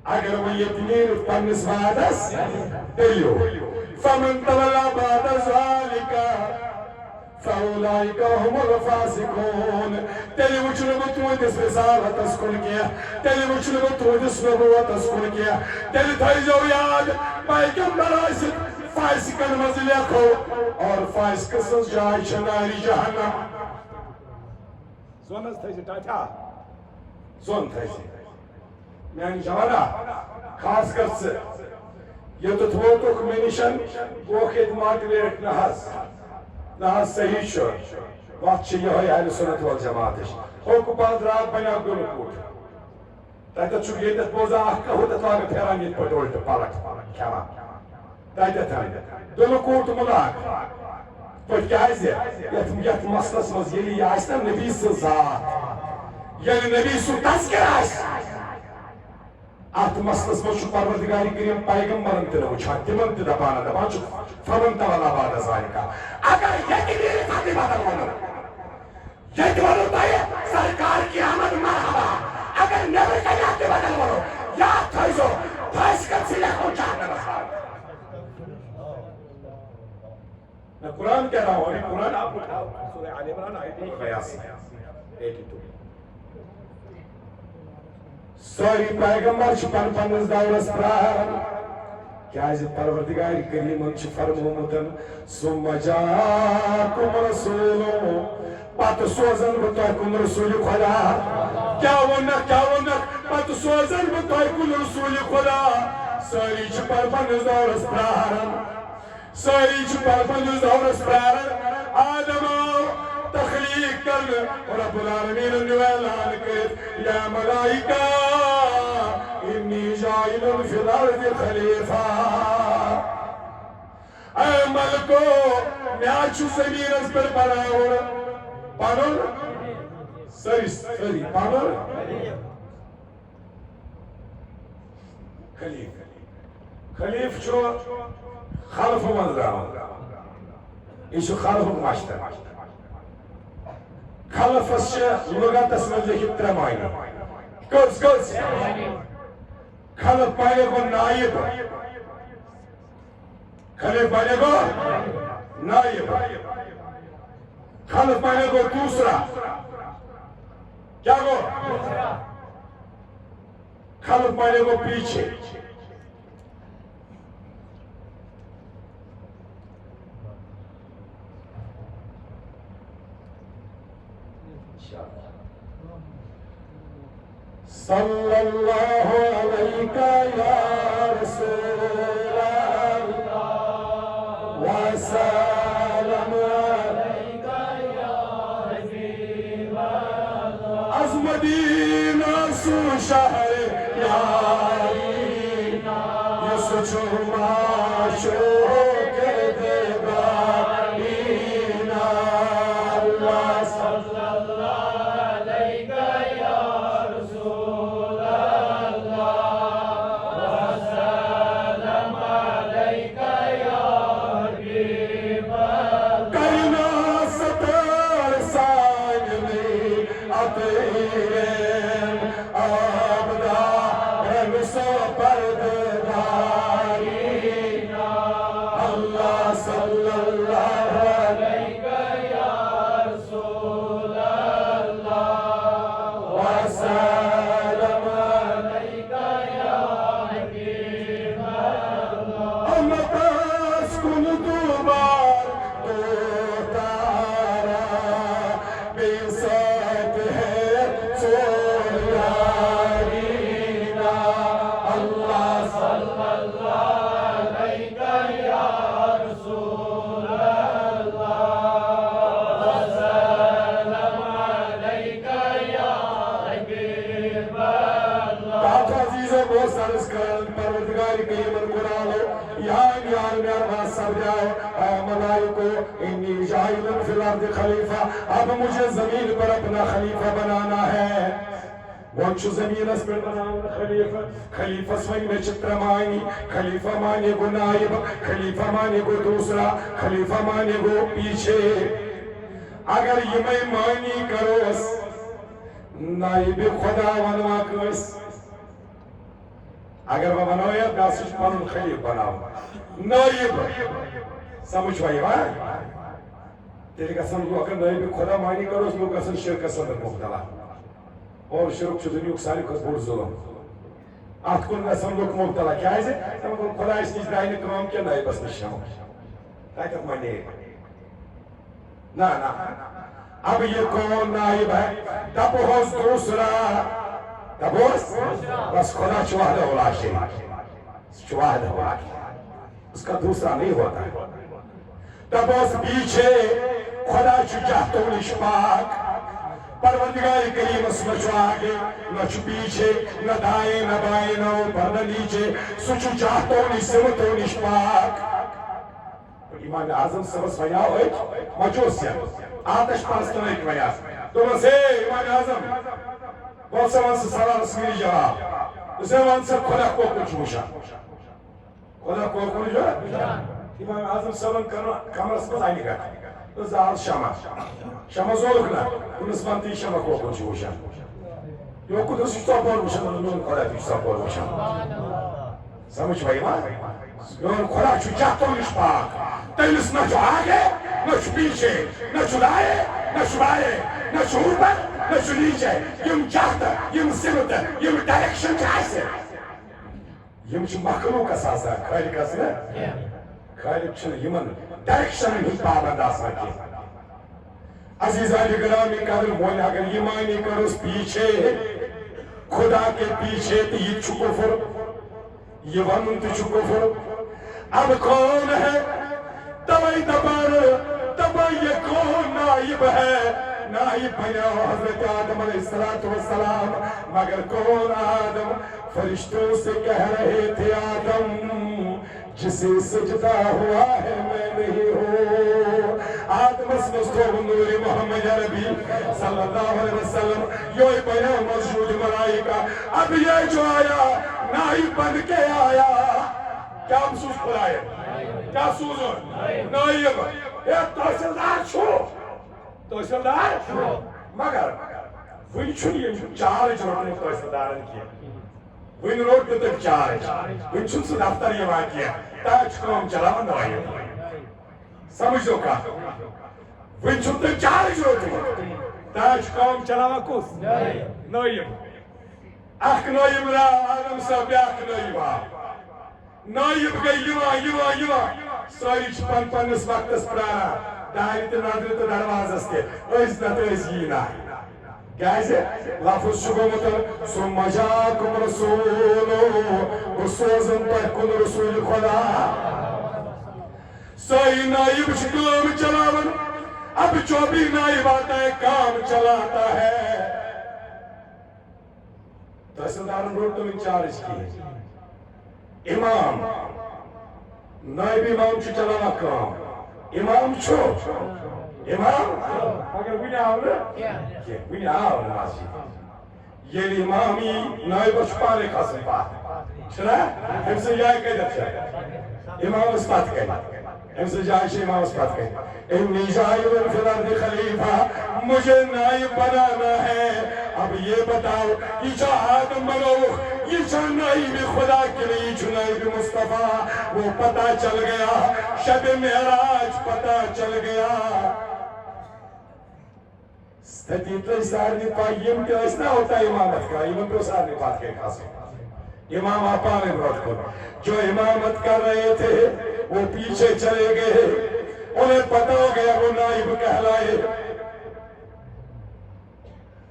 اگر وہ یتمیر پنس وعدس دلو فمن تولى بعد ذلك فأولئك هم الفاسقون تیلی وچھنے کو تودس رسالت اسکن کیا تیلی وچھنے کو تودس نبوت اسکن کیا تیلی تھائی جو یاد پیغمبر آئیسد فائسکن مزلیا کھو اور فائسکسن جائے چناری جہنم زونس تھائی سے ٹاٹا زون تھائی سے میں جوانا خاص کر سے یہ تو تھوڑتوک منیشن وہ خدمات ویرک نحاس نحاس صحیح شو وقت چھ یہ ہوئی اہل سنت والجماعت ہوکو بعد رات بنا گلو کوٹ تایتا چوک یہ تت بوزا احکا ہوتا تلاغا پھیران یہ پٹ اولتا پالک کھانا تایتا تھا دلو کوٹ ملاک پٹ کیا ہے یت مسلس مز یلی آئیسنا نبی سے ذات یعنی نبی سو تذکر آئیسنا آت مسلس مز شو پروردگاری کریم پیغمبرن تیرے وچھا تیمن تی دپانا دپان چو فمن تولا بعد ذالکا اگر یکی میرے ساتھی بدل ونو یکی ونو تایے سرکار کی آمد مرحبا اگر نبی کا یاتی بدل ونو یاد تھائیزو تھائیس کر سلے کو چاہنے رسال میں قرآن کہہ رہا ہوں اور قرآن آپ اٹھاؤ سورہ آل عمران آیت 82 سوری پیغمبر چھپن پنس دورس پرار کیا ہے پروردگار کریم چھ فرمومتن ثم جاکم رسولو پت سوزن بتوکن رسول خدا کیا ونک پت سوزن بتوکن رسول خدا سوری چھپن پنس دورس پرار سوری چھپن پنس دورس پرار آدم تخلیق کرن رب العالمین نے اعلان کر یا ملائکہ انی جائل فی الارض خلیفہ اے ملکو میں آچو زمین از پر بناور پانور سری پانور خلیف چو خلف منظران ایشو خلف ماشتر خلفس چھ لغتس من لیکن ترے معنی گز خلف پانے کو نائب خلف پانے کو نائب خلف پانے کو دوسرا کیا گو خلف پانے کو پیچھے صلی اللہ علیکہ یا رسول اللہ وسلم علیکہ یا حبیب اللہ از مدینہ سو شہر یارینا یس چوما شوق دیبارینا اللہ صلی اللہ علیکہ یا جاعل فی الارض خلیفہ، اب مجھے زمین پر اپنا خلیفہ بنانا ہے. وہ چھو زمین اس پر بنانا خلیفہ. خلیفہ سوئن میں چتر مانی، خلیفہ مانے گو نائب، خلیفہ مانے گو دوسرا، خلیفہ مانے گو پیچھے. اگر یہ میں مانی کروس نائب خدا ونوا کرس، اگر وہ بنایا داسش پانون خلیف بناو نائب سمجھ بھائی وہاں تیرے قسم لوگ اگر نائب خدا مانی کروس لوگ قسم شرک صدر مختلع اور شرک چھو دنیوک ساری کس بور ظلم آت کن قسم لوگ مختلع کیا ہے خدا اس نیز دائن کام کیا نائب اس نشاؤں تاکہ مانے نا اب یہ کون نائب ہے؟ دبوس دوسرا دبوس بس خدا چواہدہ اولا شریف چواہدہ اولا اس کا دوسرا نہیں ہوتا ہے. دبوس پیچھے خدا چاہتو نشپاک پروردگار کریم اس نچو آگے نچو پیچھے نہ دائیں نہ بائیں نہ اوپر نہ نیچے سچو چاہتو نسمتو نشپاک. امام اعظم سبس ویا ہوئے مجوسیا آتش پرستن ایک ویا تو بس امام اعظم بہت سے وہاں سے سوال رسمی جواب اسے وہاں سے خدا کو کچھ موشا خدا کو کچھ جو امام اعظم سبن کمر اس پر آئینی گا تو زہار شما زولکنا انس بانتی شما کو کچھ موشا یو کود اس تو پر موشا نون خدا تیش تو پر موشا سمجھ بھائی ماں یون خدا چو چاہتو نشپاک تیلس نہ جو آگے نہ چو پیچھے نہ چو لائے نہ چو بائے نہ چو اوپر نہ چو نیچے یم چاہتا یم سمتا یم ڈائریکشن چاہتے یم چو مخلوق اساسا خالق اسنا خالق چھن یمن ڈائریکشن ہی پابند آسا کی. عزیزان گرامی قدر بولے اگر یمانی کروس پیچھے خدا کے پیچھے تو یہ چھو کفر یہ ونن تو چھو کفر. اب کون ہے تبائی دبار تبائی یہ کون نائب ہے؟ نائب بنیا حضرت آدم علیہ السلام مگر کون آدم؟ فرشتوں سے کہہ رہے تھے آدم جسے سجدہ ہوا ہے میں نہیں ہوں. آدم اس مستوب نور محمد عربی صلی اللہ علیہ وسلم یوئی بنیا مسجود ملائکہ اب یہ جو آیا نائب بن کے آیا کیا محسوس کھلائے کیا سوزن نائب یہ تحصیلدار چھو تحصیلدار مگر وہی چھو یہ چارج روٹنے تحصیلدارن کیا وہی روٹنے تک چارج وہی چھو سے دفتر یہ وہاں کیا تاچ کام چلاو نائب سمجھ دو کا وہی چھو تک چارج روٹنے تاچ کام چلاو کس نائب اخ نائب را آدم صاحب بیاک نائب نائب گئی یوا ساری چھپن پنس وقتس پرانا داری تو نادر تو دروازس کے ایس نت ایس یینا کیسے لفظ شگومتن ثم جاکم رسولو سوزن تحکن رسول خدا ساری نائب کام چلاون اب جو بھی نائب آتا ہے کام چلاتا ہے. تحصیلدارن روٹن انچارج کی امام نائب امام چھو چلانا کام امام چھو امام اگر وینی آو نا وینی آو نمازی یہ امامی نائب چھپانے خاصل بات چھنا ہم سے جائے قیدر چھا امام اس بات کہی ہم سے جائے چھے امام اس بات کہی انی جائل فی الارض خلیفہ مجھے نائب بنانا ہے. اب یہ بتاؤ یہ جو آدم بنو یہ جو نائب خدا کے لیے جو نائب مصطفیٰ وہ پتہ چل گیا شب معراج پتہ چل گیا ستیتر سارنی پایم کے ایسنا ہوتا ہے امامت کا امام پر سارنی پات کے خاصے امام آپانے برد کو جو امامت کر رہے تھے وہ پیچھے چلے گئے انہیں پتہ ہو گیا وہ نائب کہلائے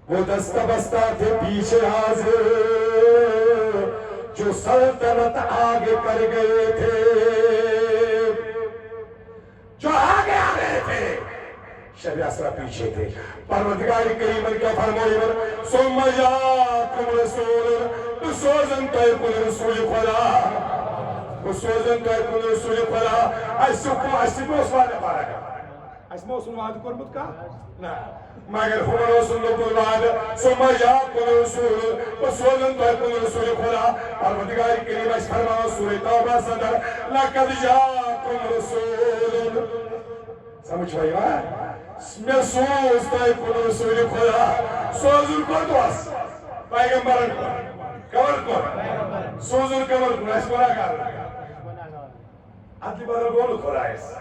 وہ دستہ بستہ تھے پیچھے حاضر جو سلطنت آگے کر گئے تھے جو آگے آ گئے تھے شب اسرا پیچھے تھے. پروردگار کریم کیا فرمائی ثم جاکم رسول سوزن تحکن رسول خدا سوزن تحکن رسول خدا ایسو کو ایسی کو سوانے پارا گا اس موسم وعد کورمت کا نا مگر ہمارا سنو پرواد ثم جاءكم رسول وسولن تكون رسول خدا پروردگار کریم اس فرمان سورہ توبہ صدر لقد جاءكم رسول سمجھ پائی وا میں سوز تكون رسول خدا سوزن کو دوس پیغمبرن کو کور کو سوزن کور کو اس پورا کر عدل بدل گول خدا اس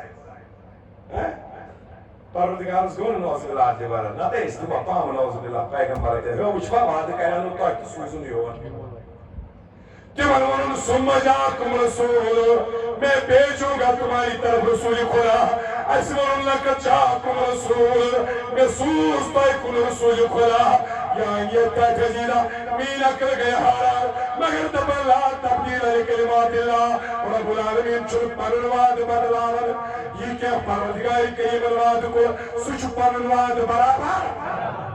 پروردگارس گون نوز بالله عدل بدل نہ تے اس تو پام نوز بالله پیغمبر تے ہو وچ پام عدل کرن تو کہ سوزن یون تمہارا ثم جاءكم رسول میں بھیجوں گا تمہاری طرف رسول خدا اسمر لقد جاءكم رسول میں سوز تكون رسول خدا یہ تجزیرہ مینا کر گیا ہارا مگر دبر لا تبدیل لکلمات اللہ رب العالمین چھوٹ پرنواد بدلان یہ کیا پروردگار کریم الواد کو سچ پرنواد برابر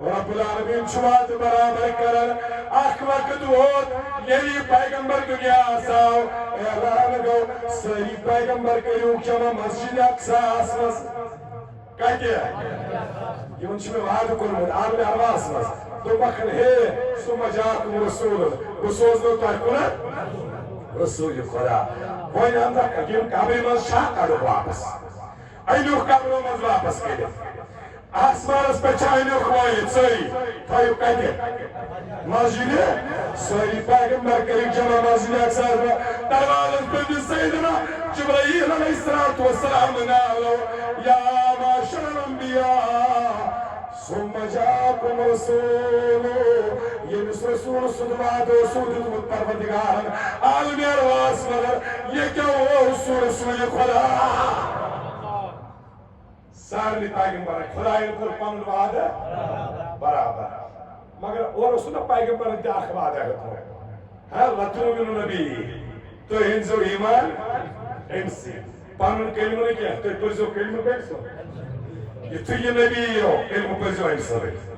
رب العالمین چھوات برابر کرن اخ وقت ہوت یہی پیغمبر کو گیا آساو اعلان گو سری پیغمبر کریو جمع مسجد اقصا آسمس کہتے ہیں یہ ان میں وعد کرمت عامل عواس مس تو بخن ہے ثم جاءكم رسول رسول دو تاکن رسول خدا وہی ہم تک اگیم کابری مز شاہ کارو واپس اینو کابرو مز واپس کے آسمان اس پچھائنو خواہی سری تھایو کہتے مسجد سری پیغمبر کریم جمع مسجد اکثر دروازن پر سیدنا جبرائیل علیہ السلام نالو یا معاشر الانبیاء ثم جاءكم رسول یہ رسول صدمات و سودت پروردگار عالم ارواس مگر یہ کیا وہ رسول خدا سارنی پیغمبر خدا ان کو پن وعد برابر مگر اور رسول پیغمبر تے اخ وعدہ ہے ہاں لتؤمنون نبی تو ہنزو ایمان امسی پن کلمہ کیا تو پرزو کلمہ بیسو یہ تو یہ نبی ہو علم پرزو امسی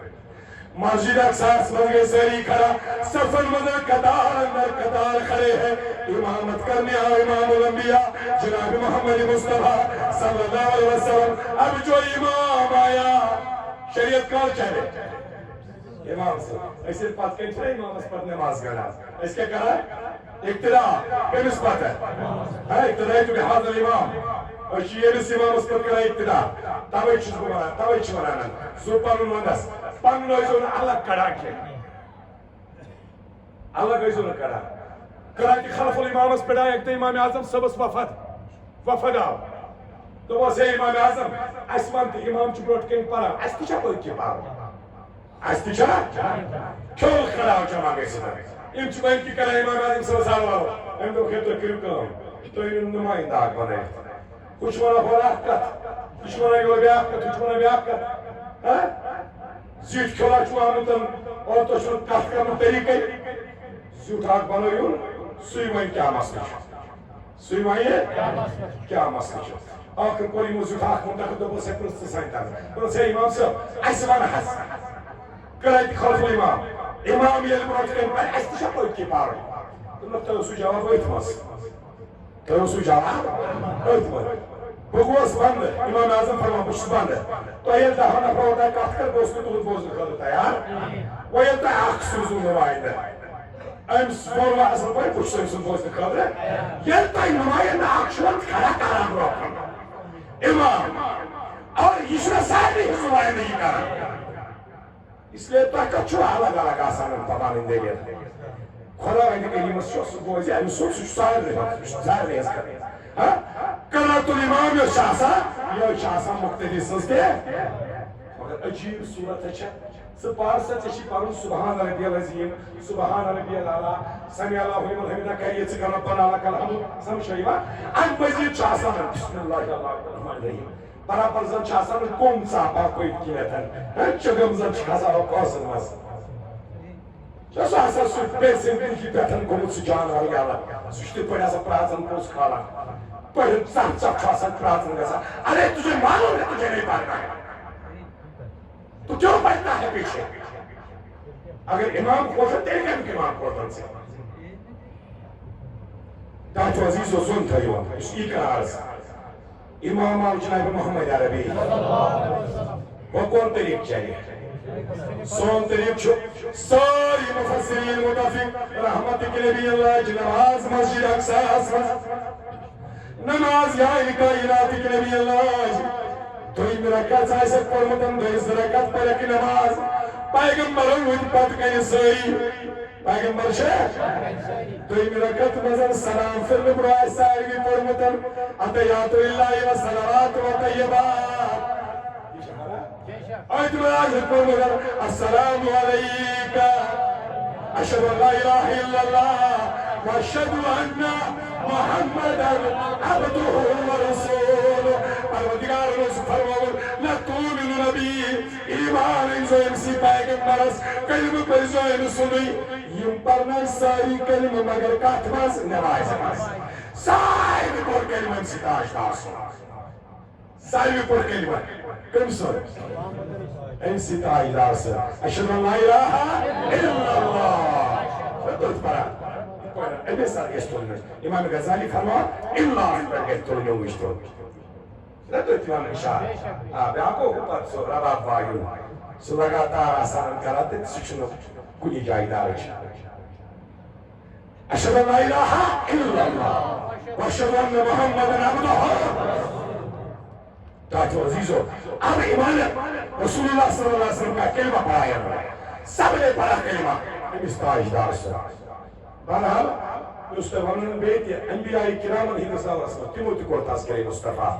مسجد اقصاص مزگے سری کھڑا سفر مزر قطار اندر قطار کھڑے ہیں امامت کرنے آئے امام الانبیاء جناب محمد مصطفیٰ صلی اللہ علیہ وسلم اب جو امام آیا شریعت کال چاہے امام سے ایسے پات کہیں چھے امام اس پر نماز گنا اس کے کہا اقتداء کمیس پات ہے اقتداء تو بحاظ الامام اور شیئر اس امام اس پر کرا اقتداء تاوی چیز بمانا تاوی چیز بمانا سوپر مندس پن نوزون اللہ کڑا کے اللہ گئیزون کڑا کرا کہ خلف الامام اس پیدا ایک امام اعظم سبس وفد آو تو وہ سے امام اعظم اسمان تی امام چو بروٹ کن پارا اس تیچا پوئی کی پارا اس تیچا کیوں کھڑا ہو جمع گئی ستا ان چو بین کی کرا امام اعظم سبس آو ام دو خیتو کریم کرو تو ان نمائند آگ بنے کچھ منا بولا کت کچھ منا گو بیاک کت کچھ منا بیاک کت زیوٹ کھولا چو آمتن اور تو شنو کت کرنو طریقے زیوٹ آگ بنو یون سوی وائن کیا مسئلہ سوی وائن کیا مسئلہ آخر کوئی موزیوٹ آگ منتخب دو بسے پرست سائنتان تو سے امام سے ایسے وانا حس کرائی خلف الامام امام یہ لبرات کریں پر ایسے تشا پوئی کی پاروی تو نکتا سو جواب ہوئی تماس تو سو جواب ہوئی تماس بگوز بند امام اعظم فرمان بشت بند تو یہ دہانا پروتا ہے کات کر دوست تو بوزن خلو تیار وہ یہ تا آخ سوزون نمائند ام سفور و اصل پای بشت سوزون بوزن خلو یہ تا نمائند آخ شوند کھڑا کرام روکن امام اور یشنا ساری نمائند ہی کرام اس لئے تا کچھو الگ الگ آسان پتانندے گئے خدا ویدی کہ یہ مسجد سبوزی ام سوچ سائر رہے ہیں قرأت الامام یا شاسا یا شاسا مقتدی سزدے مگر عجیب صورت ہے سپار سے چشی پارون سبحان ربی العظیم سبحان ربی العلا سمی اللہ وحیم الحمیدہ کہیے چکر ربنا لکا الحمد سمجھائیوا ان مزید شاسا میں بسم اللہ الرحمن الرحیم برابر زن شاسا میں کون ساپا کوئی کیلتن چگم زن شاسا رو کوسن مز جسو اصلا سو پیسن دن کی بیتن کمت سو جان آئی آلا سوشتی پڑی ایسا پرازن پوس کھالا پڑی سب خاصا پرازن گسا ارے تجھے معلوم ہے تجھے نہیں پڑھنا ہے تو کیوں پڑھتا ہے پیچھے اگر امام خوشن تیرے کم امام خوشن سے تاچو عزیز و سن تھا یوں اس کی کا عرض امام آو جناب محمد عربی وہ کون طریق چاہیے سون طریق چھو ساری مفسرین متفق رحمت کے نبی اللہ کی نماز مسجد اقصی نماز یا کائنات کے نبی اللہ دوئی رکعت ایسے پرمتن دوئی رکعت پر کی نماز پیغمبر ہوئی پت کہیں ساری پیغمبر شیخ دوئی رکعت مزر سلام فر برائے ساری پرمتن اتیات اللہ و صلوات و طیبات آیت مراج پرمتن السلام علیکہ اشہد ان لا الہ الا اللہ و اشہد ان محمد عبدہ و رسول پروردگار روز فرماؤں لتومن نبی ایمان انزو امسی پیغمبرس کلم پر زوئن سنی یم پرنا ساری کلم مگر کاتماز نمائز ماز ساری پر کلم امسی تاج دارسو ساری پر کلم کم سن امسی تاج دارسو اشہد ان لا الہ الا اللہ فترت پرا ابھی سر گشتون امام غزالی فرما اللہ پر گشتون میں گشتون نتو اتمام اشار بیاکو اوپر سو رباب وایون سو لگاتار آسان کراتے سچنو کنی جائی دارش اشہد ان لا الہ الا اللہ واشہد ان محمد عبدہ تاجو عزیزو اب ایمان رسول اللہ صلی اللہ علیہ وسلم کا کلمہ پڑھایا سب نے پڑھا کلمہ امستاج دارس بہرحال مصطفیٰ بیت انبیاء کرام علیہ السلام تیمو تکور تذکر مصطفیٰ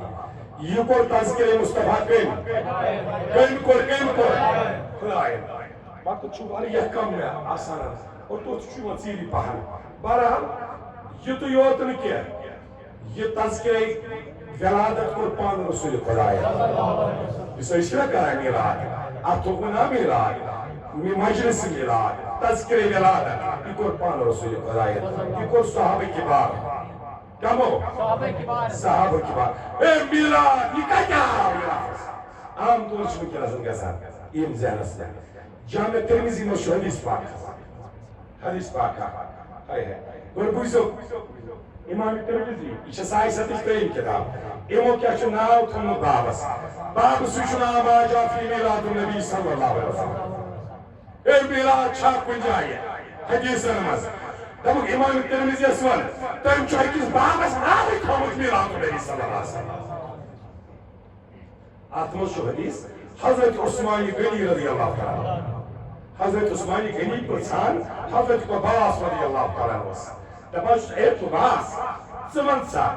یہ کور تذکر مصطفیٰ کم کور خدایت وقت چھو واریہ کم میں آسانا اور تو چھو وزیری پہن بہرحال یہ تو یوت نکیا یہ تذکر ولادت قربان رسول خدایت اس اشرا کرا میلاد اب تو گنا میلاد مجلس میلاد تذکر ولادت یہ قربان رسول خدایت یہ قرآن صحابہ کی بار کم ہو صحابہ کی بار اے میلاد یہ کیا میلاد عام طور چھو کی رسول کے ساتھ یہ ذہن سے جامع ترمیزی مشہور حدیث پاک ہے اور بوزو امام ترمیزی یہ سائی ستش ترین کتاب امو کیا چھو ناو تھنو بابس باب سوچو نام آجا فی میلاد النبی صلی اللہ علیہ وسلم اے میلاد چھاک کن جائے حدیث نماز دبک امام ترمیزی اسول تم چوئی کس بابس ناوی تھومت میلاد النبی صلی اللہ علیہ وسلم آتموز شو حدیث حضرت عثمانی غنی رضی اللہ تعالیٰ حضرت عثمانی غنی پرسان حضرت قباس رضی اللہ تعالیٰ دباش اے قباس زمن سا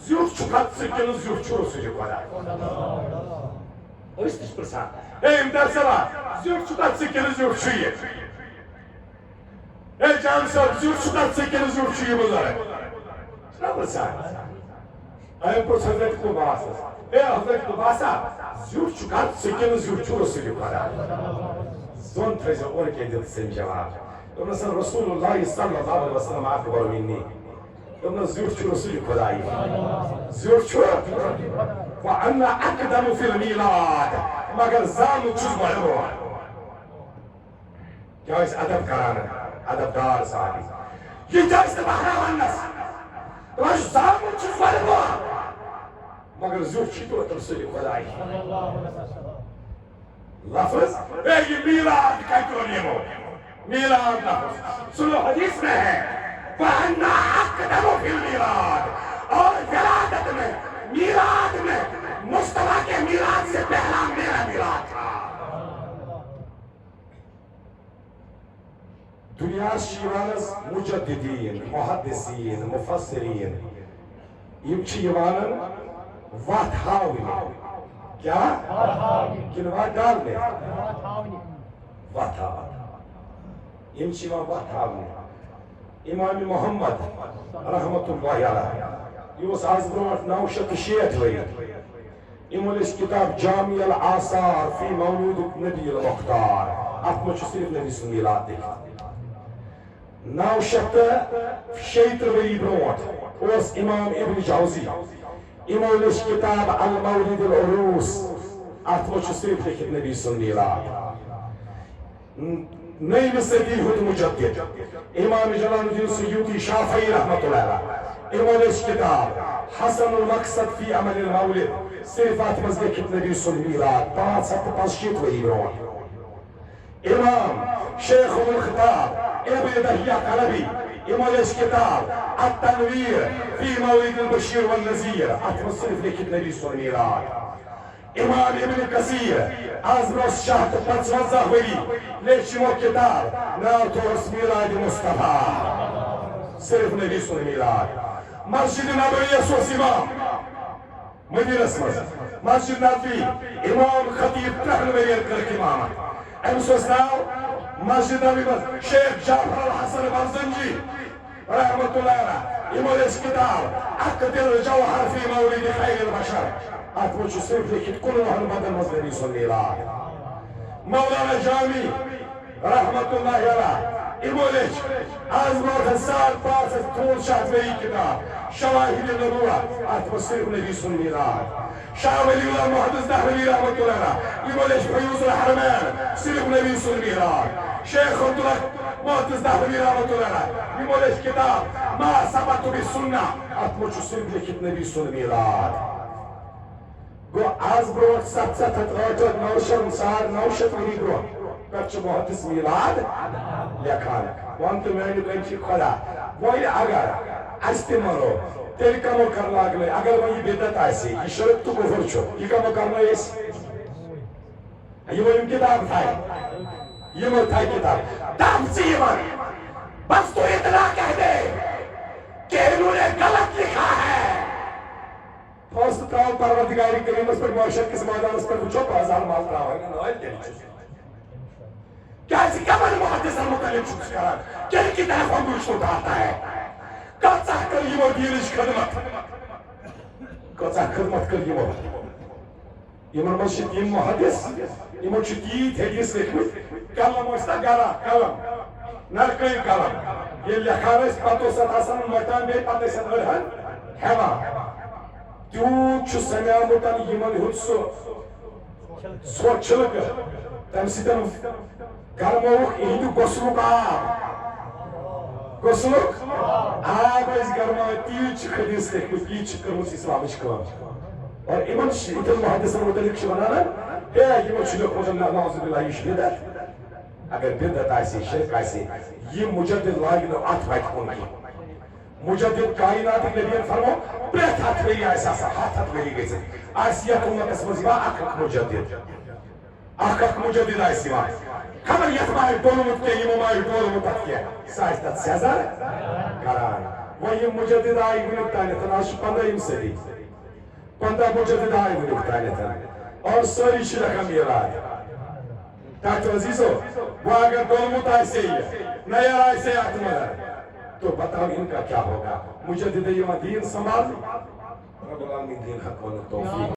زیوٹ چکت سکن زیوٹ چورو سجو کھوڑا اوستش پرسان اے امدار سوا زیوٹ چکت سکن زیوٹ چوئے اے جان صاحب زیوٹ چکت سکن زیوٹ چوئے بزارے چرا پرسان اے پرس حضرت قباس اے حضرت قباسا زیوٹ چکت سکن زیوٹ چورو سجو کھوڑا زون تریزا اور کے دل سن جواب مثلا رسول اللہ صلی اللہ علیہ وسلم اکبر منی ابن زیوٹ چو رسول خدایی زیوٹ چو وانا اقدم فی المیلاد مگر زامو چوز بڑھو کیا اس ادب کرانا ادب دار صاحبی یہ جائز بحرا ونس واش زامو چوز بڑھو مگر زیوٹ چو رسول خدایی لفظ اے یہ میلاد کہتو نیمو میلاد لفظ سنو حدیث میں ہے وَأَنَّا أَقْدَمُ فِي الْمِيلَاد اور ولادت میں میلاد میں مصطفیٰ کے میلاد سے پہلا میرا میلاد تھا دنیا شیوانس مجددین محدثین مفسرین یم شیوانن وات ہاوی کیا کنوات ڈال دے وات ہاوی یم شیوان وات ہاوی امام محمد رحمت اللہ علیہ یہ اس آز برونٹ 906 ہوئی امام اس کتاب جامع الآثار فی مولود نبی المختار ات مجھ صرف نبی سن میلاد دیکھا 906 وری برونٹ اس امام ابن جوزی امام اس کتاب المولد العروس ات مجھ صرف لکھت نبی سن میلاد نئی صدی ہد مجدد امام جلال الدین سیوطی شافعی رحمت اللہ علیہ امولش کتاب حسن المقصد فی عمل المولد صرف اتمز لکھت نبی صلی میلاد 575 وری برون امام شیخ الخطاب ابن دہیہ قلبی امولش کتاب التنویر فی مولد البشیر والنذیر اتمز صرف لکھت نبی صلی میلاد امام ابن کثیر از روز شاہ 55 وری لیچمو کتاب ناو تورس میلاد مصطفیٰ صرف نبی صلی میلاد مسجد نبوی سوس امام مدینہ مسجد نبوی امام خطیب ترہن ورین کرک امامت امسوس ناو مسجد نبوی شیخ جعفر الحسن برزنجی رحمت اللہ علیہ امولش کتاب اقدر جوہر فی مولد خیر البشر اتوچ صرف لکھت کل وحن بدن مزنبی صلی اللہ مولانا جامی رحمت اللہ علیہ امولش از مرد سال پاس طول شاہد وری کتاب شواہد نبوت اتوچ صرف نبی صلی اللہ شاہ ولی اللہ محدث دہلوی رحمت اللہ علیہ امولش فیوز الحرمین صرف نبی صلی اللہ شیخ عبداللہ محدث دہلوی رحمت اللہ علیہ امولش کتاب ما ثبت بالسنہ اتوچ صرف لکھت نبی صلی اللہ گو آز بروت 700 وری بروت پچ محدث میلاد لکھان وانت میں کنچی خدا وہی اگر استمرو تیل کمو کر لاگلے اگر وہی بدت آئیسی یہ شرک تو کفر چھو یہ کمو کرنا اس یہ وہ کتاب تھا یہ وہ تھا کتاب تفسیرن بس تو اتنا کہہ دے کہ انہوں نے غلط لکھا ہے فوست تراؤ پروردگاری کریم اس پر معاشر کس مادان اس پر وچو 5000 مال تراؤ ہے نوائل کے لیے کیا اسی کمال محدث المتعلق شکس کران کیا کی طرف ہم گوشت اٹھاتا ہے کچا کر یہ وہ دینش خدمت کچا خدمت کر یہ وہ یہ مرمز شدین محدث یہ مرمز شدید حدیث لکھمت کلم وستا گرا کلم نرکئی کلم یہ لکھانا اس پتو ست حسن المحتان بے پتہ ست ورہن ہیما تیوچ سمیامتن یمن حدثو سو چلک تمسیتن گرموک ایدو گسلوک آب گسلوک آب اس گرموک تیوچ خدیث لکھمت تیوچ کرمس اسلامش کام اور امن شدید المحدث المتعلق شبنانا ہے امن شدید خوزن نعوذ باللہ یہ شدید اگر بدت آئیسی شرک آئیسی یہ مجدد لاغنو اتوائت ہونگی مجدد کائنات نبیان فرمو پریت ہاتھ ویری آئیسا سا ہاتھ ویری گئی سے آئیسیت امت اس مزیبا اکھک مجدد آئیسی وہاں خبر یتمائی دولمت کے امامائی دولمت کے سائستت سیزر کران وہی مجدد آئی ونکتانی تناش 15 صدی 15 مجدد آئی ونکتانی تن اور سوری شرکہ میراد تاکہ عزیزو وہ اگر دولمت آئیسی ہے نیا آئیسی آتمدر تو بتاؤ ان کا کیا ہوگا مجدد یہ دین سنبھال رب العالمین دین حق و توفیق